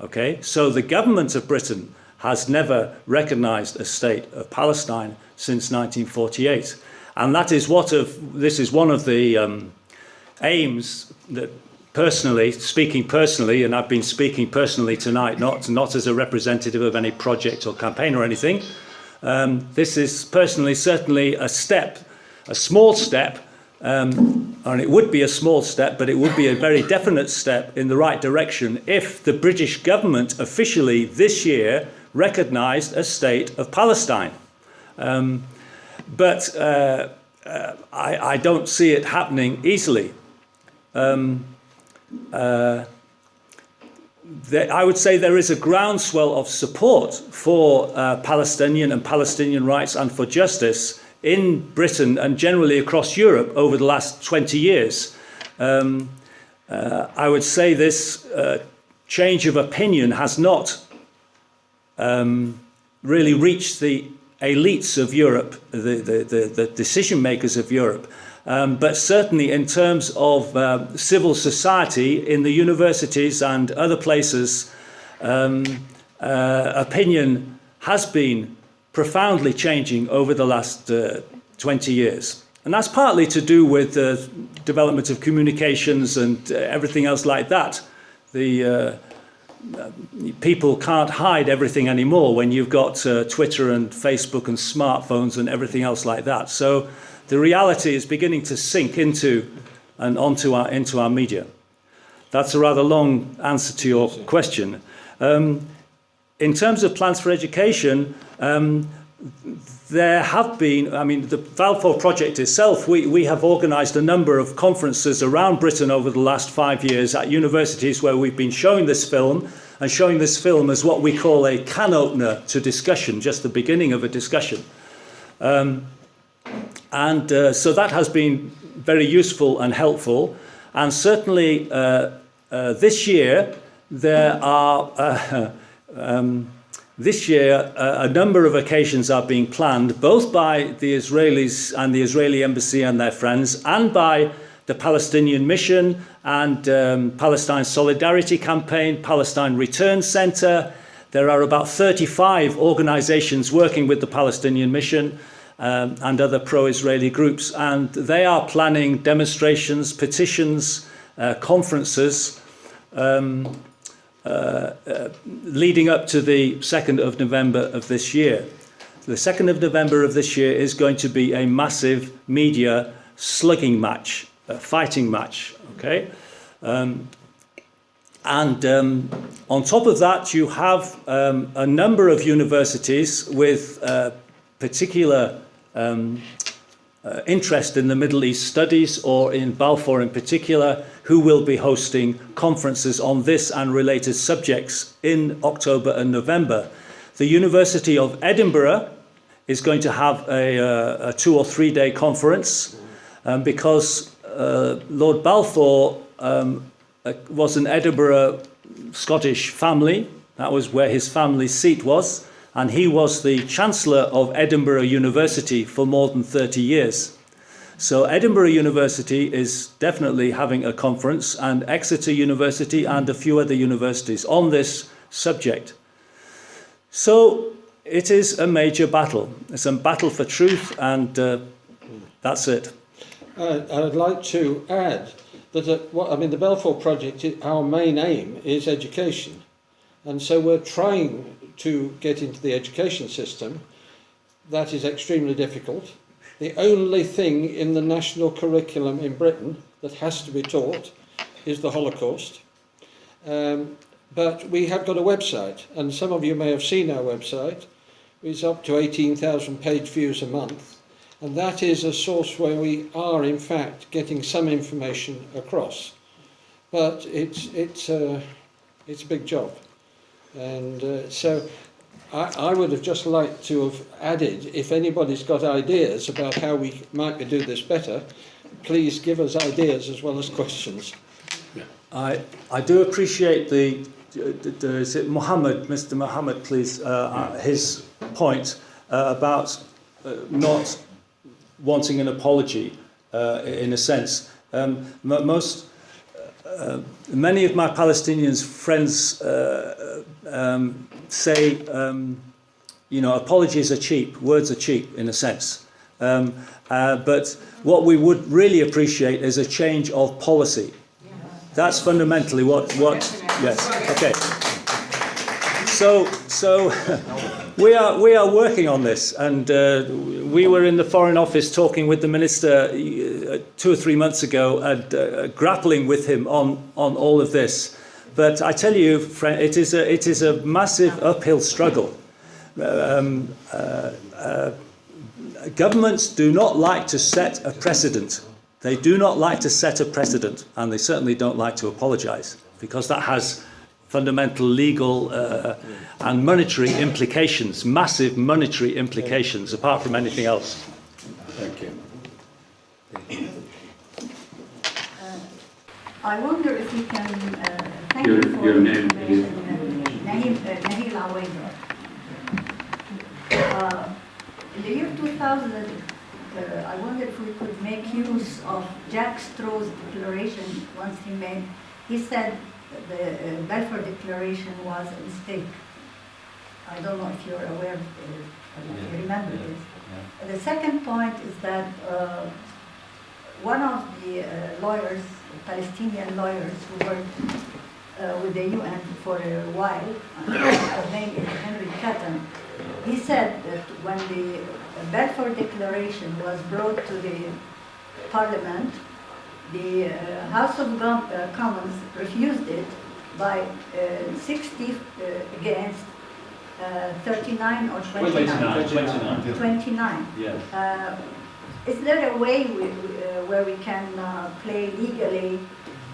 Okay, so the government of Britain has never recognised a state of Palestine since 1948, and that is this is one of the aims that, speaking personally, and I've been speaking personally tonight, not as a representative of any project or campaign or anything. This is personally certainly a step, a small step, and it would be a small step, but it would be a very definite step in the right direction if the British government officially this year recognised a state of Palestine. But I don't see it happening easily. I would say there is a groundswell of support for Palestinian and Palestinian rights and for justice in Britain and generally across Europe over the last 20 years. I would say this change of opinion has not really reached the elites of Europe, the decision makers of Europe. But certainly in terms of civil society in the universities and other places, opinion has been profoundly changing over the last 20 years. And that's partly to do with the development of communications and everything else like that. People can't hide everything anymore when you've got Twitter and Facebook and smartphones and everything else like that. So the reality is beginning to sink into and into our media. That's a rather long answer to your question. In terms of plans for education, there have been, the Balfour project itself, we have organised a number of conferences around Britain over the last 5 years at universities where we've been showing this film, and showing this film as what we call a can opener to discussion, just the beginning of a discussion. So that has been very useful and helpful. And certainly this year, there are a number of occasions are being planned, both by the Israelis and the Israeli embassy and their friends, and by the Palestinian Mission and Palestine Solidarity Campaign, Palestine Return Center. There are about 35 organizations working with the Palestinian Mission and other pro-Israeli groups, and they are planning demonstrations, petitions, conferences leading up to the 2nd of November of this year. The 2nd of November of this year is going to be a massive media slugging match, a fighting match, okay? On top of that, you have a number of universities with particular interest in the Middle East studies, or in Balfour in particular, who will be hosting conferences on this and related subjects in October and November. The University of Edinburgh is going to have a 2 or 3 day conference because Lord Balfour was an Edinburgh Scottish family. That was where his family's seat was, and he was the Chancellor of Edinburgh University for more than 30 years. So Edinburgh University is definitely having a conference, and Exeter University and a few other universities on this subject. So it is a major battle. It's a battle for truth, and that's it. I'd like to add that the Balfour Project, our main aim is education. And so we're trying to get into the education system. That is extremely difficult. The only thing in the national curriculum in Britain that has to be taught is the Holocaust. But we have got a website, and some of you may have seen our website. It's up to 18,000 page views a month. And that is a source where we are, in fact, getting some information across. But it's a big job. And so I would have just liked to have added, if anybody's got ideas about how we might do this better, please give us ideas as well as questions. I do appreciate is it Mohammed, Mr. Mohammed, please, his point about not wanting an apology, in a sense. Many of my Palestinian friends say, apologies are cheap, words are cheap, in a sense. But what we would really appreciate is a change of policy. That's fundamentally what yes, okay. So we are working on this, and we were in the Foreign Office talking with the Minister 2 or 3 months ago and grappling with him on all of this. But I tell you, it is a massive uphill struggle. Governments do not like to set a precedent. They do not like to set a precedent, and they certainly don't like to apologise, because that has fundamental legal and monetary implications, massive monetary implications, apart from anything else. Thank you. I wonder if you can thank you for your name, please. Nahil Awaida. In the year 2000, I wonder if we could make use of Jack Straw's declaration once he made. He said the Balfour Declaration was a mistake. I don't know if you're aware of it, if you remember this. The second point is that one of the lawyers, Palestinian lawyers who worked with the UN for a while, his name is Henry Catton, he said that when the Balfour Declaration was brought to the Parliament, the House of Commons refused it by 60 against 39 or 29. 29. Yeah. Is there a way where we can play legally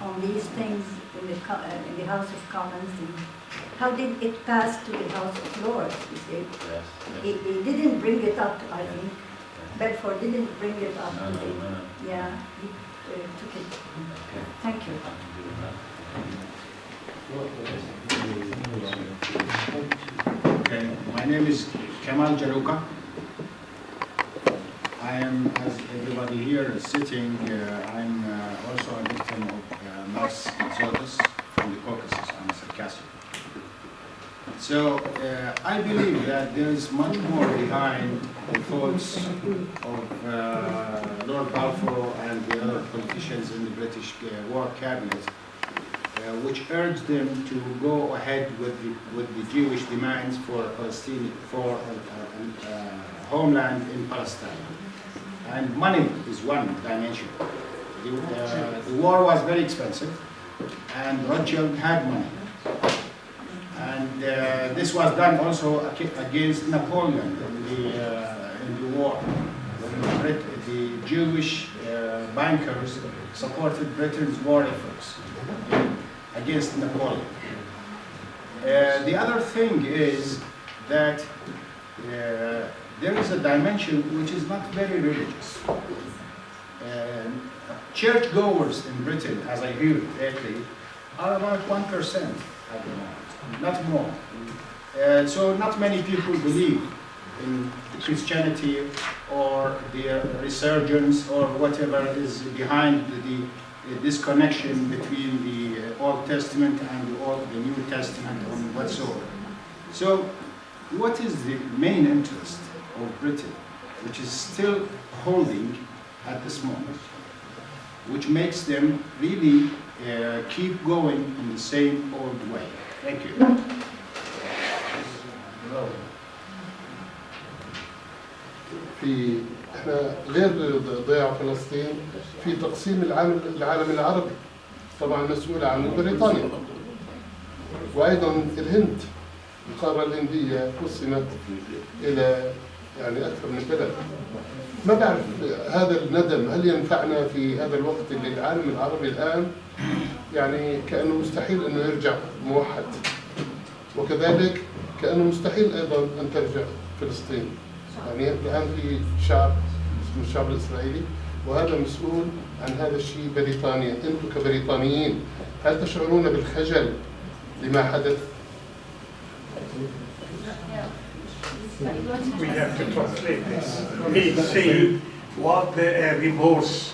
on these things in the House of Commons? And how did it pass to the House of Lords? You see? He didn't bring it up, I think. Balfour didn't bring it up. Yeah, he took it. Thank you. Okay. My name is Kemal Jaruka. I am, as everybody here is sitting, I'm also a victim of mass exodus from the Caucasus. I'm Circassian. So I believe that there is much more behind the thoughts of Lord Balfour and the other politicians in the British war cabinet, which urged them to go ahead with the Jewish demands for Palestine, for a homeland in Palestine. And money is one dimension. The war was very expensive, and Rothschild had money. And this was done also against Napoleon in the war. The Jewish bankers supported Britain's war efforts against Napoleon. The other thing is that there is a dimension which is not very religious. Churchgoers in Britain, as I hear it lately, are about 1% at the moment, not more. So not many people believe in Christianity or the resurgence or whatever is behind the disconnection between the Old Testament and the New Testament and whatsoever. So what is the main interest of Britain, which is still holding at this moment, which makes them really keep going in the same old way? Thank you. في احنا غير ضياع فلسطين في تقسيم العالم العربي طبعا مسؤولة عن بريطانيا وايضا الهند القارة الهندية قسمت الى يعني اكثر من بلد. ما بعرف هذا الندم هل ينفعنا في هذا الوقت اللي العالم العربي الان يعني كأنه مستحيل انه يرجع موحد، وكذلك كأنه مستحيل ايضا ان ترجع فلسطين. يعني الآن في شعب اسمه الشعب الإسرائيلي وهذا مسؤول عن هذا الشيء بريطانيا. أنتم كبريطانيين هل تشعرون بالخجل لما حدث؟ We have to translate this. He's saying what the remorse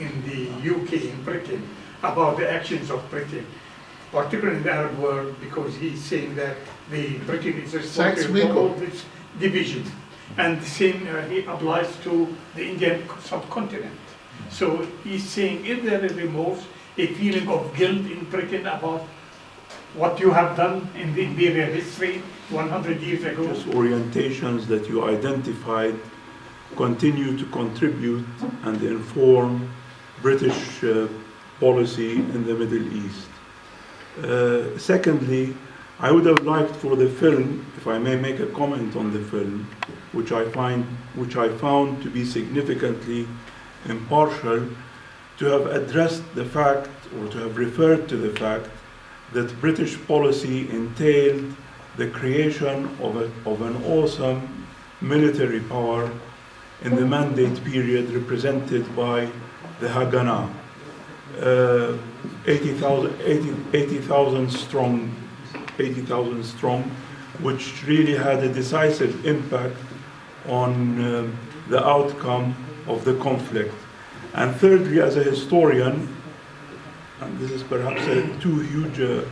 in the UK, in Britain, about the actions of Britain, particularly in the Arab world, because he's saying that the Britain is responsible for all this division, and the same he applies to the Indian subcontinent. So he's saying, is there a remorse, a feeling of guilt in Britain about what you have done in the imperial history 100 years ago? Those orientations that you identified continue to contribute and inform British policy in the Middle East. Secondly, I would have liked for the film, if I may make a comment on the film, which I found to be significantly impartial, to have addressed the fact, or to have referred to the fact, that British policy entailed the creation of an awesome military power in the mandate period represented by the Haganah, 80,000 strong, which really had a decisive impact on the outcome of the conflict. And thirdly, as a historian, and this is perhaps too huge a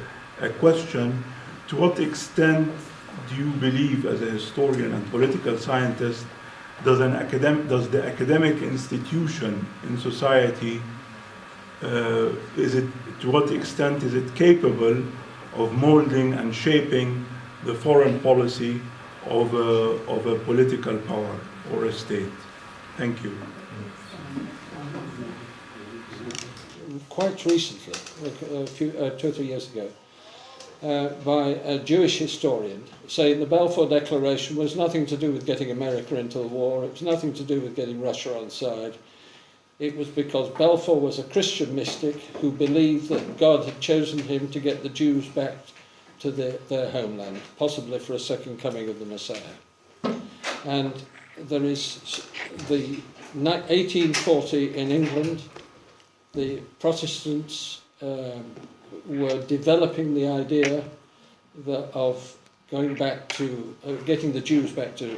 question, to what extent do you believe as a historian and political scientist does the academic institution in society, to what extent is it capable of molding and shaping the foreign policy of a political power or a state? Thank you. Quite recently, 2 or 3 years ago, by a Jewish historian, saying the Balfour Declaration was nothing to do with getting America into the war, it was nothing to do with getting Russia on side. It was because Balfour was a Christian mystic who believed that God had chosen him to get the Jews back to their homeland, possibly for a second coming of the Messiah. And there is the 1840 in England, the Protestants were developing the idea of going back to getting the Jews back to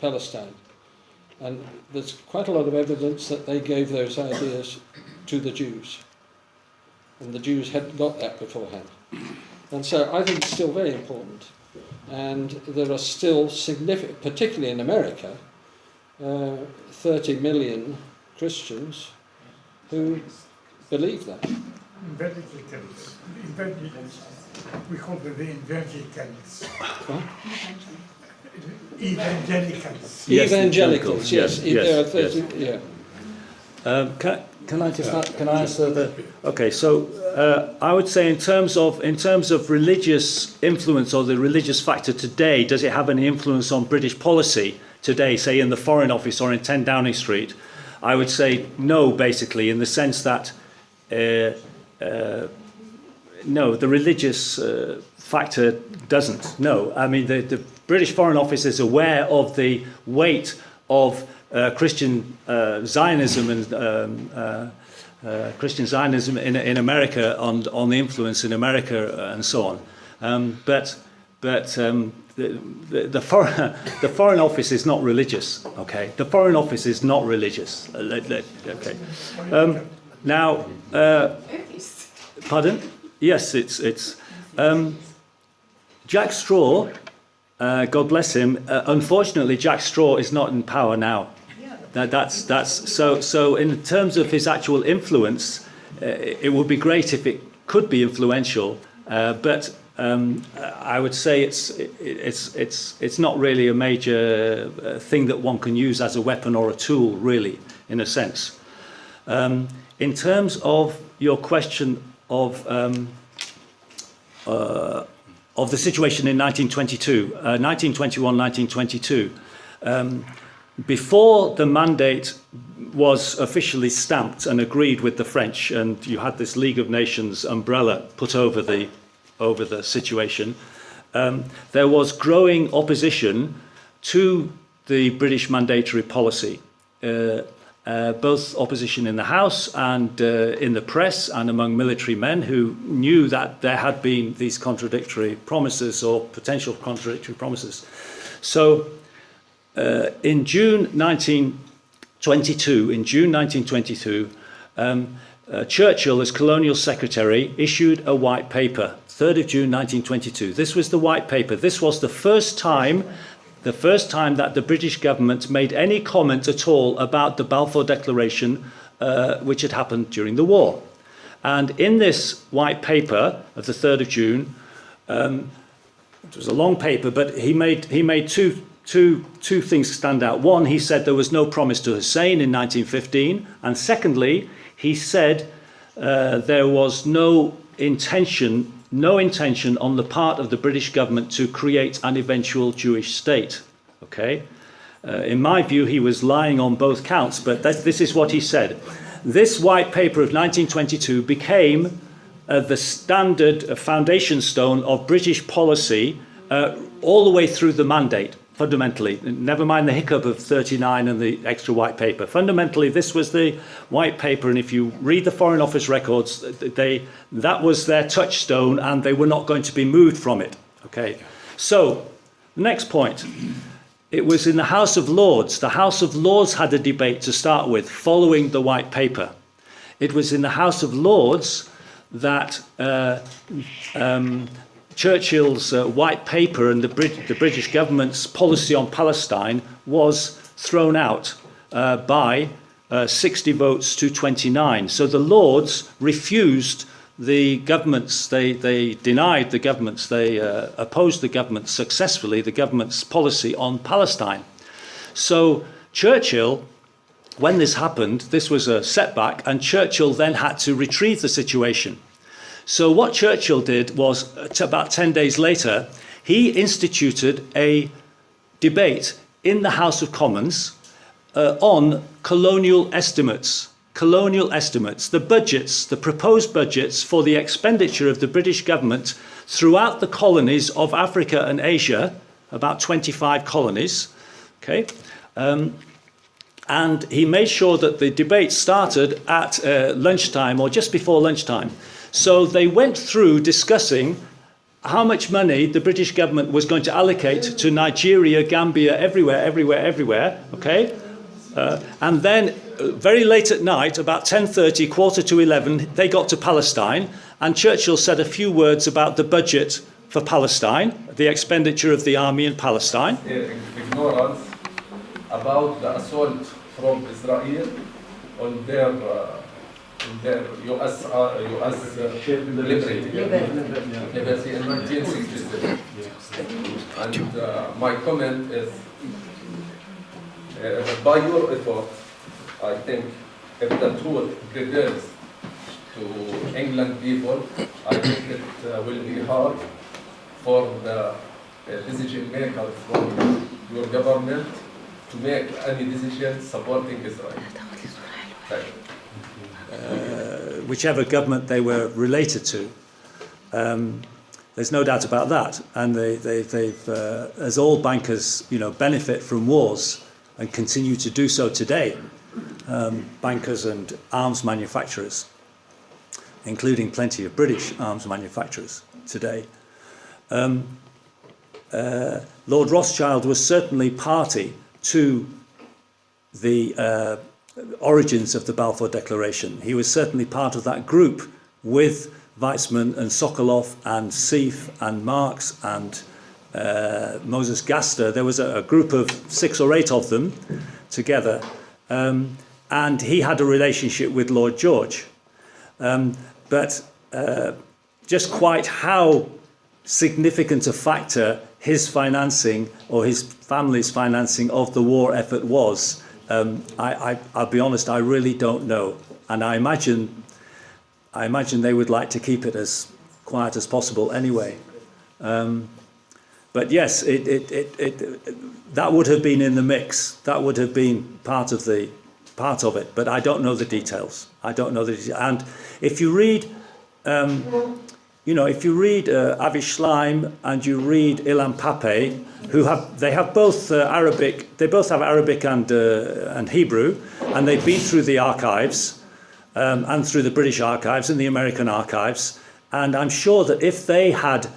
Palestine. And there's quite a lot of evidence that they gave those ideas to the Jews. And the Jews hadn't got that beforehand. And so I think it's still very important. And there are still significant, particularly in America, 30 million Christians who believe that. Evangelicals. We call them the evangelicals. Huh? Evangelicals. Evangelicals, yes. Yes, There are 30, yes. yeah. Can I just can I answer the? Okay, so I would say in terms of religious influence or the religious factor today, does it have any influence on British policy today, say in the Foreign Office or in 10 Downing Street? I would say no, basically, in the sense that no, the religious factor doesn't. No, I mean the British Foreign Office is aware of the weight of Christian Zionism and Christian Zionism in America on the influence in America and so on. But the Foreign Office is not religious. Okay, the Foreign Office is not religious. Okay. Now, pardon? Yes, it's Jack Straw. God bless him. Unfortunately, Jack Straw is not in power now. That's so. So, in terms of his actual influence, it would be great if it could be influential. But I would say it's not really a major thing that one can use as a weapon or a tool, really, in a sense. In terms of your question of the situation in 1922, 1921, 1922. Before the mandate was officially stamped and agreed with the French, and you had this League of Nations umbrella put over the situation, there was growing opposition to the British mandatory policy. Both opposition in the House and in the press and among military men who knew that there had been these contradictory promises or potential contradictory promises. So in June 1922, Churchill, as colonial secretary, issued a white paper, 3rd of June 1922. This was the white paper. This was the first time that the British government made any comment at all about the Balfour Declaration, which had happened during the war. And in this white paper of the 3rd of June, it was a long paper, but he made two things stand out. One, he said there was no promise to Hussein in 1915, and secondly, he said there was no intention on the part of the British government to create an eventual Jewish state. Okay? In my view, he was lying on both counts, but this is what he said. This white paper of 1922 became the standard foundation stone of British policy all the way through the mandate, fundamentally. Never mind the hiccup of 39 and the extra white paper. Fundamentally, this was the white paper, and if you read the Foreign Office records, that was their touchstone, and they were not going to be moved from it. Okay. So, next point. It was in the House of Lords. The House of Lords had a debate to start with, following the white paper. It was in the House of Lords that Churchill's white paper and the British government's policy on Palestine was thrown out by 60 votes to 29. So the Lords refused the government's, they denied the government's, they opposed the government successfully, the government's policy on Palestine. So Churchill, when this happened, this was a setback, and Churchill then had to retrieve the situation. So what Churchill did was, about 10 days later, he instituted a debate in the House of Commons on colonial estimates. The budgets, the proposed budgets for the expenditure of the British government throughout the colonies of Africa and Asia, about 25 colonies, okay? And he made sure that the debate started at lunchtime or just before lunchtime. So they went through discussing how much money the British government was going to allocate to Nigeria, Gambia, everywhere, okay? And then very late at night, about 10:30, 10:45, they got to Palestine, and Churchill said a few words about the budget for Palestine, the expenditure of the army in Palestine. Ignorance about the assault from Israel on their US liberty in 1967. And my comment is, by your effort, I think if the truth prevails to England people, I think it will be hard for the decision makers from your government to make any decision supporting Israel. Thank you. Whichever government they were related to. There's no doubt about that. And they've as all bankers, benefit from wars and continue to do so today, bankers and arms manufacturers, including plenty of British arms manufacturers today. Lord Rothschild was certainly party to the origins of the Balfour Declaration. He was certainly part of that group with Weizmann and Sokolov and Seif and Marx and Moses Gaster. There was a group of 6 or 8 of them together, and he had a relationship with Lord George. But just quite how significant a factor his financing or his family's financing of the war effort was, I'll be honest, I really don't know. And I imagine they would like to keep it as quiet as possible anyway. But yes, that would have been in the mix. That would have been part of it. But I don't know the details. And if you read, Avi Schleim and you read Ilan Pape, they have both Arabic. They both have Arabic and Hebrew, and they've been through the archives and through the British archives and the American archives. And I'm sure that if they had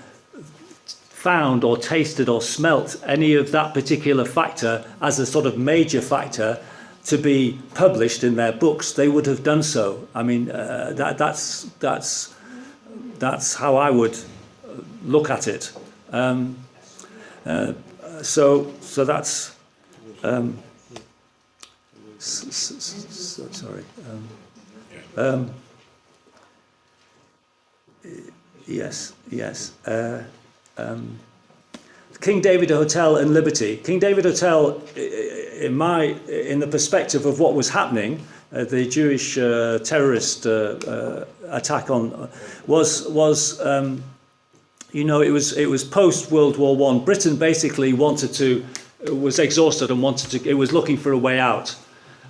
found or tasted or smelt any of that particular factor as a sort of major factor to be published in their books, they would have done so. I mean, that's how I would look at it. So that's sorry. Yes. King David Hotel and Liberty. King David Hotel, in the perspective of what was happening, the Jewish terrorist attack on was it was post World War I. Britain basically was exhausted and it was looking for a way out,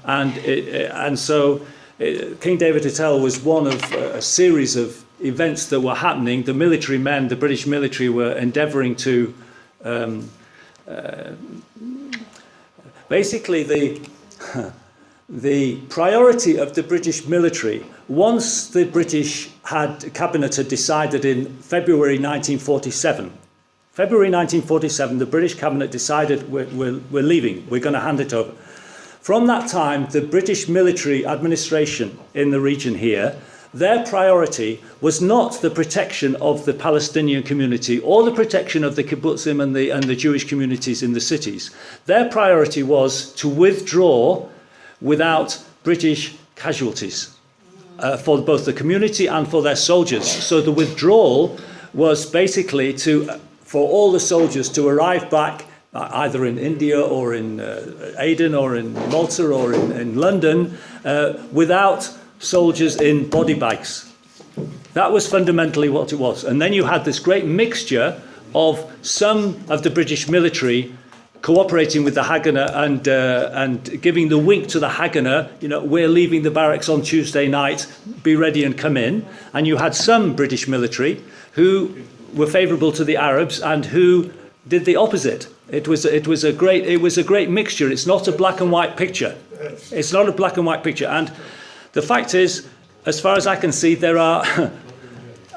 and so King David Hotel was one of a series of events that were happening. The military men, the British military, were endeavouring to basically the priority of the British military, once the British cabinet had decided in February 1947, the British cabinet decided we're leaving, we're going to hand it over. From that time, the British military administration in the region here, their priority was not the protection of the Palestinian community or the protection of the kibbutzim and the Jewish communities in the cities. Their priority was to withdraw without British casualties for both the community and for their soldiers. So the withdrawal was basically for all the soldiers to arrive back either in India or in Aden or in Malta or in London without soldiers in body bags. That was fundamentally what it was. And then you had this great mixture of some of the British military cooperating with the Haganah and giving the wink to the Haganah, we're leaving the barracks on Tuesday night, be ready and come in. And you had some British military who were favourable to the Arabs and who did the opposite. It was a great mixture. It's not a black and white picture. It's not a black and white picture. And the fact is, as far as I can see, there are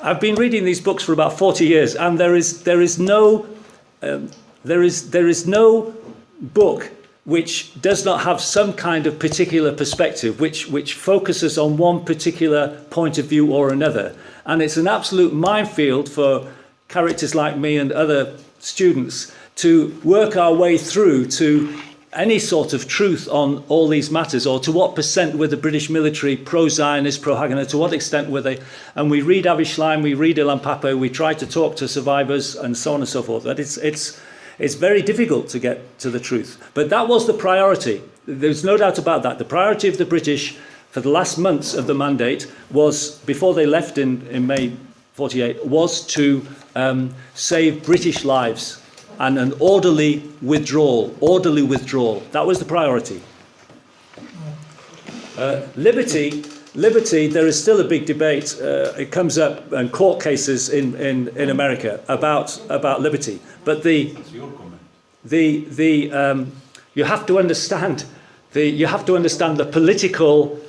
I've been reading these books for about 40 years, and there is no book which does not have some kind of particular perspective, which focuses on one particular point of view or another. And it's an absolute minefield for characters like me and other students to work our way through to any sort of truth on all these matters, or to what percent were the British military pro-Zionist, pro-Haganah, to what extent were they. And we read Avi Schleim, we read Ilan Pappé, we try to talk to survivors and so on and so forth. But it's very difficult to get to the truth. But that was the priority. There's no doubt about that. The priority of the British for the last months of the mandate was, before they left in May 48, was to save British lives and an orderly withdrawal. That was the priority. Liberty, there is still a big debate. It comes up in court cases in America about liberty. But you have to understand the political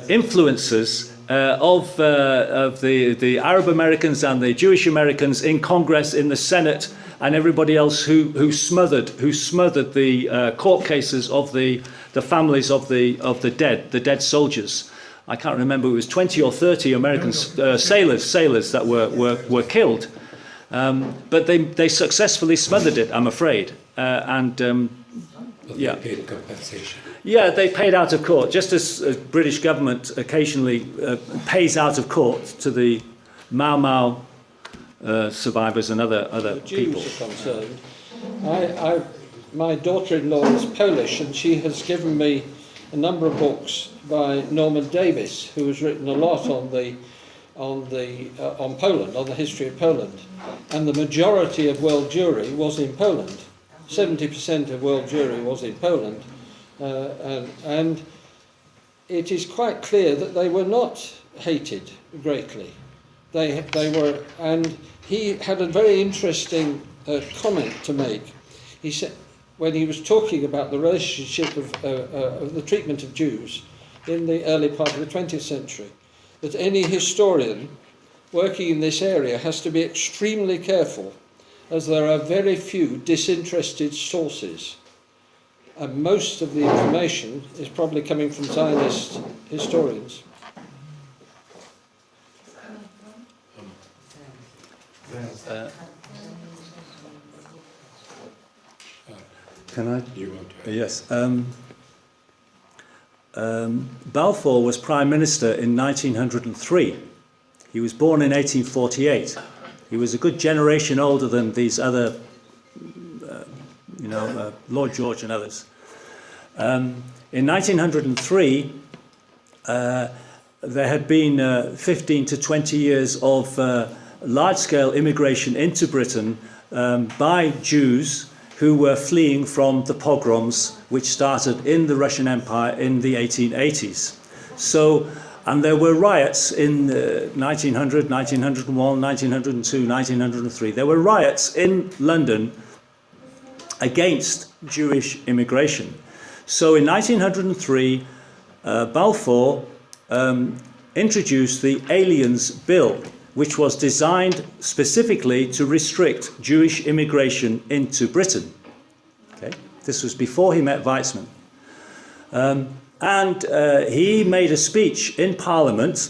influences of the Arab Americans and the Jewish Americans in Congress, in the Senate, and everybody else who smothered the court cases of the families of the dead soldiers. I can't remember, it was 20 or 30 American sailors that were killed. But they successfully smothered it, I'm afraid. They paid compensation. Yeah, they paid out of court, just as British government occasionally pays out of court to the Mau survivors and other people. Jews are concerned. My daughter-in-law is Polish, and she has given me a number of books by Norman Davis, who has written a lot on Poland, on the history of Poland. And the majority of world Jewry was in Poland. 70% of world Jewry was in Poland. And it is quite clear that they were not hated greatly. They were, and he had a very interesting comment to make. He said, when he was talking about the relationship of the treatment of Jews in the early part of the 20th century, that any historian working in this area has to be extremely careful, as there are very few disinterested sources. And most of the information is probably coming from Zionist historians. Can I? You want to? Yes. Balfour was Prime Minister in 1903. He was born in 1848. He was a good generation older than these other, Lord George and others. In 1903, there had been 15 to 20 years of large-scale immigration into Britain by Jews who were fleeing from the pogroms which started in the Russian Empire in the 1880s. And there were riots in 1900, 1901, 1902, 1903. There were riots in London against Jewish immigration. So in 1903, Balfour introduced the Aliens Bill, which was designed specifically to restrict Jewish immigration into Britain. Okay? This was before he met Weizmann. And he made a speech in Parliament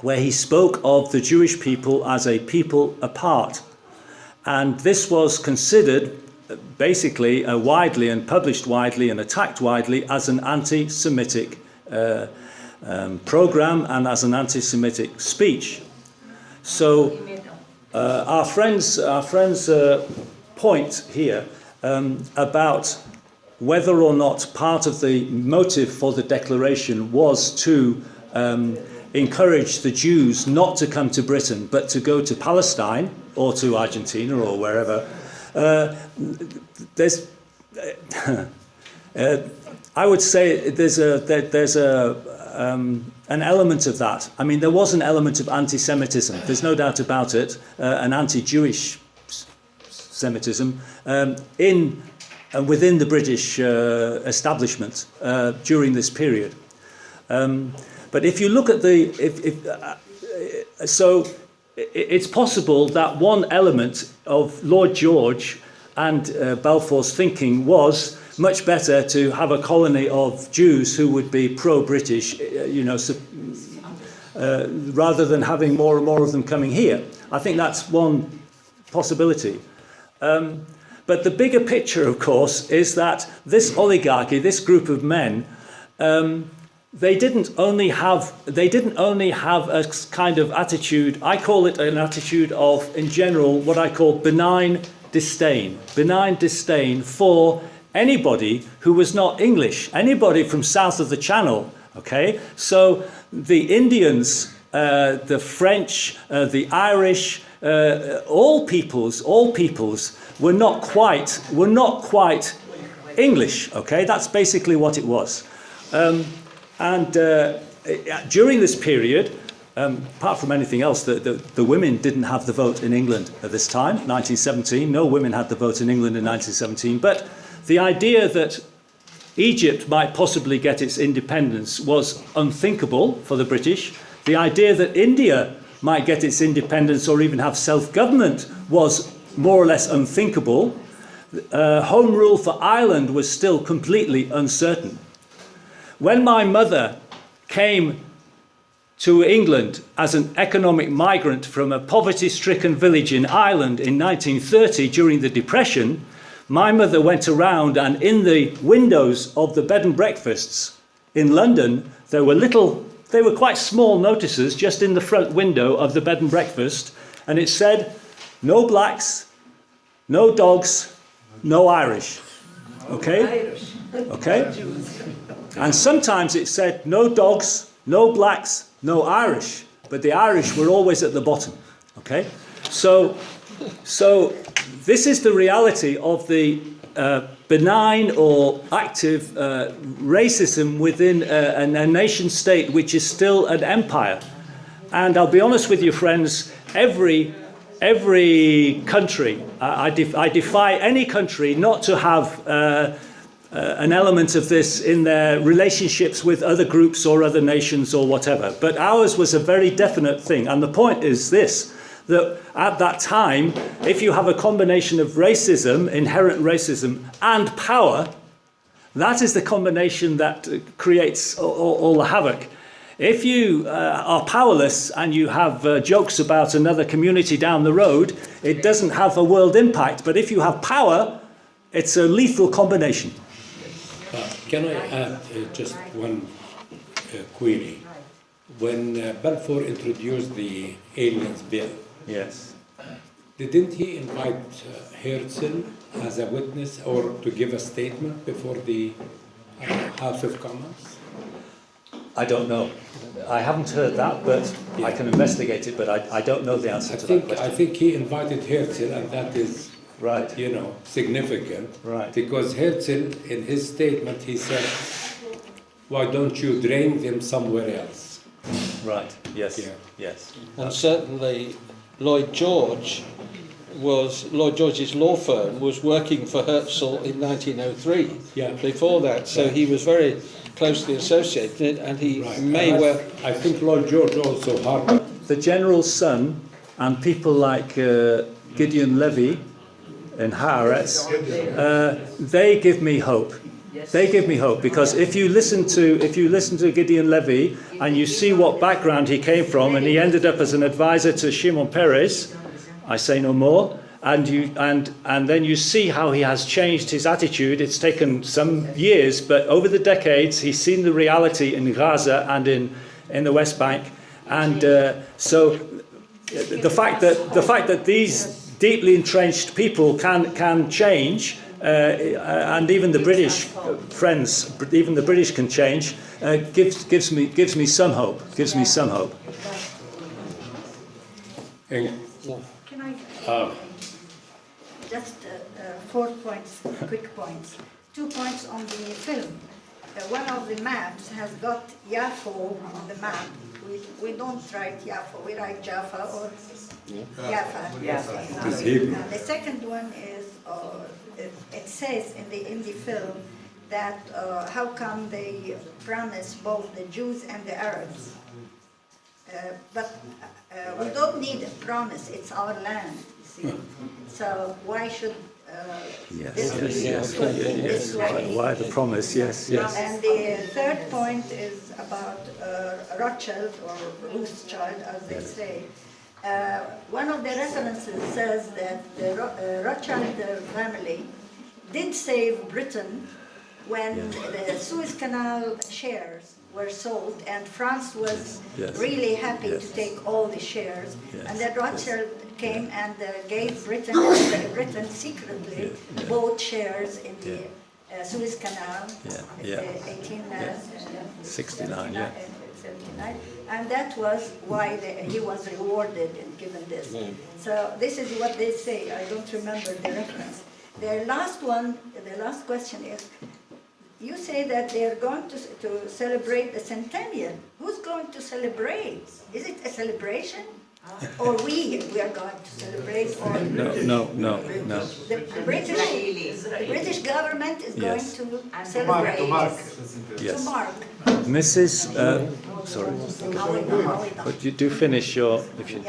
where he spoke of the Jewish people as a people apart. And this was considered basically widely and published widely and attacked widely as an anti-Semitic program and as an anti-Semitic speech. So our friend's point here about whether or not part of the motive for the declaration was to encourage the Jews not to come to Britain but to go to Palestine or to Argentina or wherever, there's I would say there's an element of that. I mean, there was an element of anti-Semitism. There's no doubt about it. An anti-Jewish Semitism within the British establishment during this period. But if you look at so it's possible that one element of Lord George and Balfour's thinking was much better to have a colony of Jews who would be pro-British, rather than having more and more of them coming here. I think that's one possibility. But the bigger picture, of course, is that this oligarchy, this group of men, they didn't only have a kind of attitude. I call it an attitude of, in general, what I call benign disdain for anybody who was not English, anybody from south of the Channel. Okay, so the Indians, the French, the Irish, all peoples were not quite English. Okay, that's basically what it was. And during this period, apart from anything else, the women didn't have the vote in England at this time, 1917. No women had the vote in England in 1917. But the idea that Egypt might possibly get its independence was unthinkable for the British. The idea that India might get its independence or even have self-government was more or less unthinkable. Home rule for Ireland was still completely uncertain. When my mother came to England as an economic migrant from a poverty-stricken village in Ireland in 1930 during the Depression, my mother went around, and in the windows of the bed and breakfasts in London, they were quite small notices just in the front window of the bed and breakfast, and it said, no blacks, no dogs, no Irish. Okay? Okay? And sometimes it said, no dogs, no blacks, no Irish, but the Irish were always at the bottom. Okay? So this is the reality of the benign or active racism within a nation state which is still an empire. And I'll be honest with you, friends, every country, I defy any country not to have an element of this in their relationships with other groups or other nations or whatever. But ours was a very definite thing. And the point is this, that at that time, if you have a combination of racism, inherent racism, and power, that is the combination that creates all the havoc. If you are powerless and you have jokes about another community down the road, it doesn't have a world impact. But if you have power, it's a lethal combination. Can I add just one query? When Balfour introduced the Aliens Bill, yes, didn't he invite Herzl as a witness or to give a statement before the House of Commons? I don't know. I haven't heard that, but yeah. I can investigate it, but I don't know the answer to that question. I think he invited Herzl, and that is right, significant. Right. Because Herzl, in his statement, he said, why don't you drain them somewhere else? Right, yes, yeah. Yes. And certainly Lloyd George's law firm was working for Herzl in 1903, yeah. Before that, so he was very closely associated, and he I think Lloyd George also harbored. The General's son and people like Gideon Levy in Haaretz, they give me hope. They give me hope, because if you listen to Gideon Levy and you see what background he came from, and he ended up as an advisor to Shimon Peres, I say no more, and then you see how he has changed his attitude. It's taken some years, but over the decades he's seen the reality in Gaza and in the West Bank, and so the fact that these deeply entrenched people can change. And even the British friends, even the British can change. Gives me some hope. Gives me some hope. Can I just 4 points, quick points. 2 points on the film. One of the maps has got Yafo on the map. We don't write Yafo. We write Jaffa or Jaffa. The second one is. It says in the film that how come they promise both the Jews and the Arabs But we don't need a promise, it's our land, you see. So why should this way? Why the promise? Yes. And the third point is about Rothschild, or Rothschild as they say. One of the references says that the Rothschild family did save Britain when the Suez Canal shares were sold, and France was really happy to take all the shares. And then Rothschild came and gave Britain secretly bought shares in the Suez Canal in 1869, 79, and that was why he was rewarded and given this. So this is what they say. I don't remember the reference. The last question is, you say that they are going to celebrate the centennial. Who's going to celebrate? Is it a celebration? Or we are going to celebrate? Or No. The British government is going to celebrate. To mark. Mrs. Sorry. But you do finish your. If you,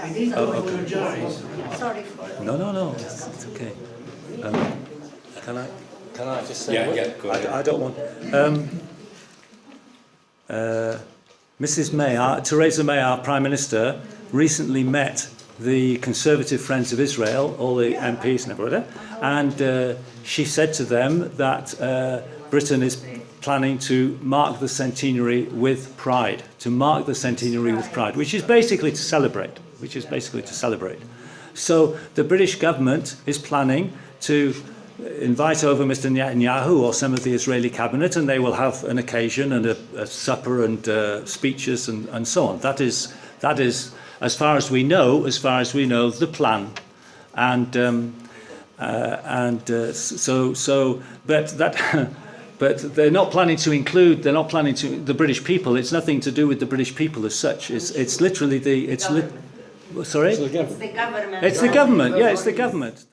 Sorry for it. No. It's okay. Can I just say? Go ahead. I don't want. Mrs. May, Theresa May, our Prime Minister, recently met the Conservative Friends of Israel, all the MPs and everybody, and she said to them that Britain is planning to mark the centenary with pride, which is basically to celebrate. So the British government is planning to invite over Mr. Netanyahu or some of the Israeli cabinet, and they will have an occasion and a supper and speeches and so on. That is, as far as we know, the plan. But they're not planning to include. They're not planning to the British people. It's nothing to do with the British people as such. It's literally the. Sorry. It's the government. It's the government. Yeah, it's the government.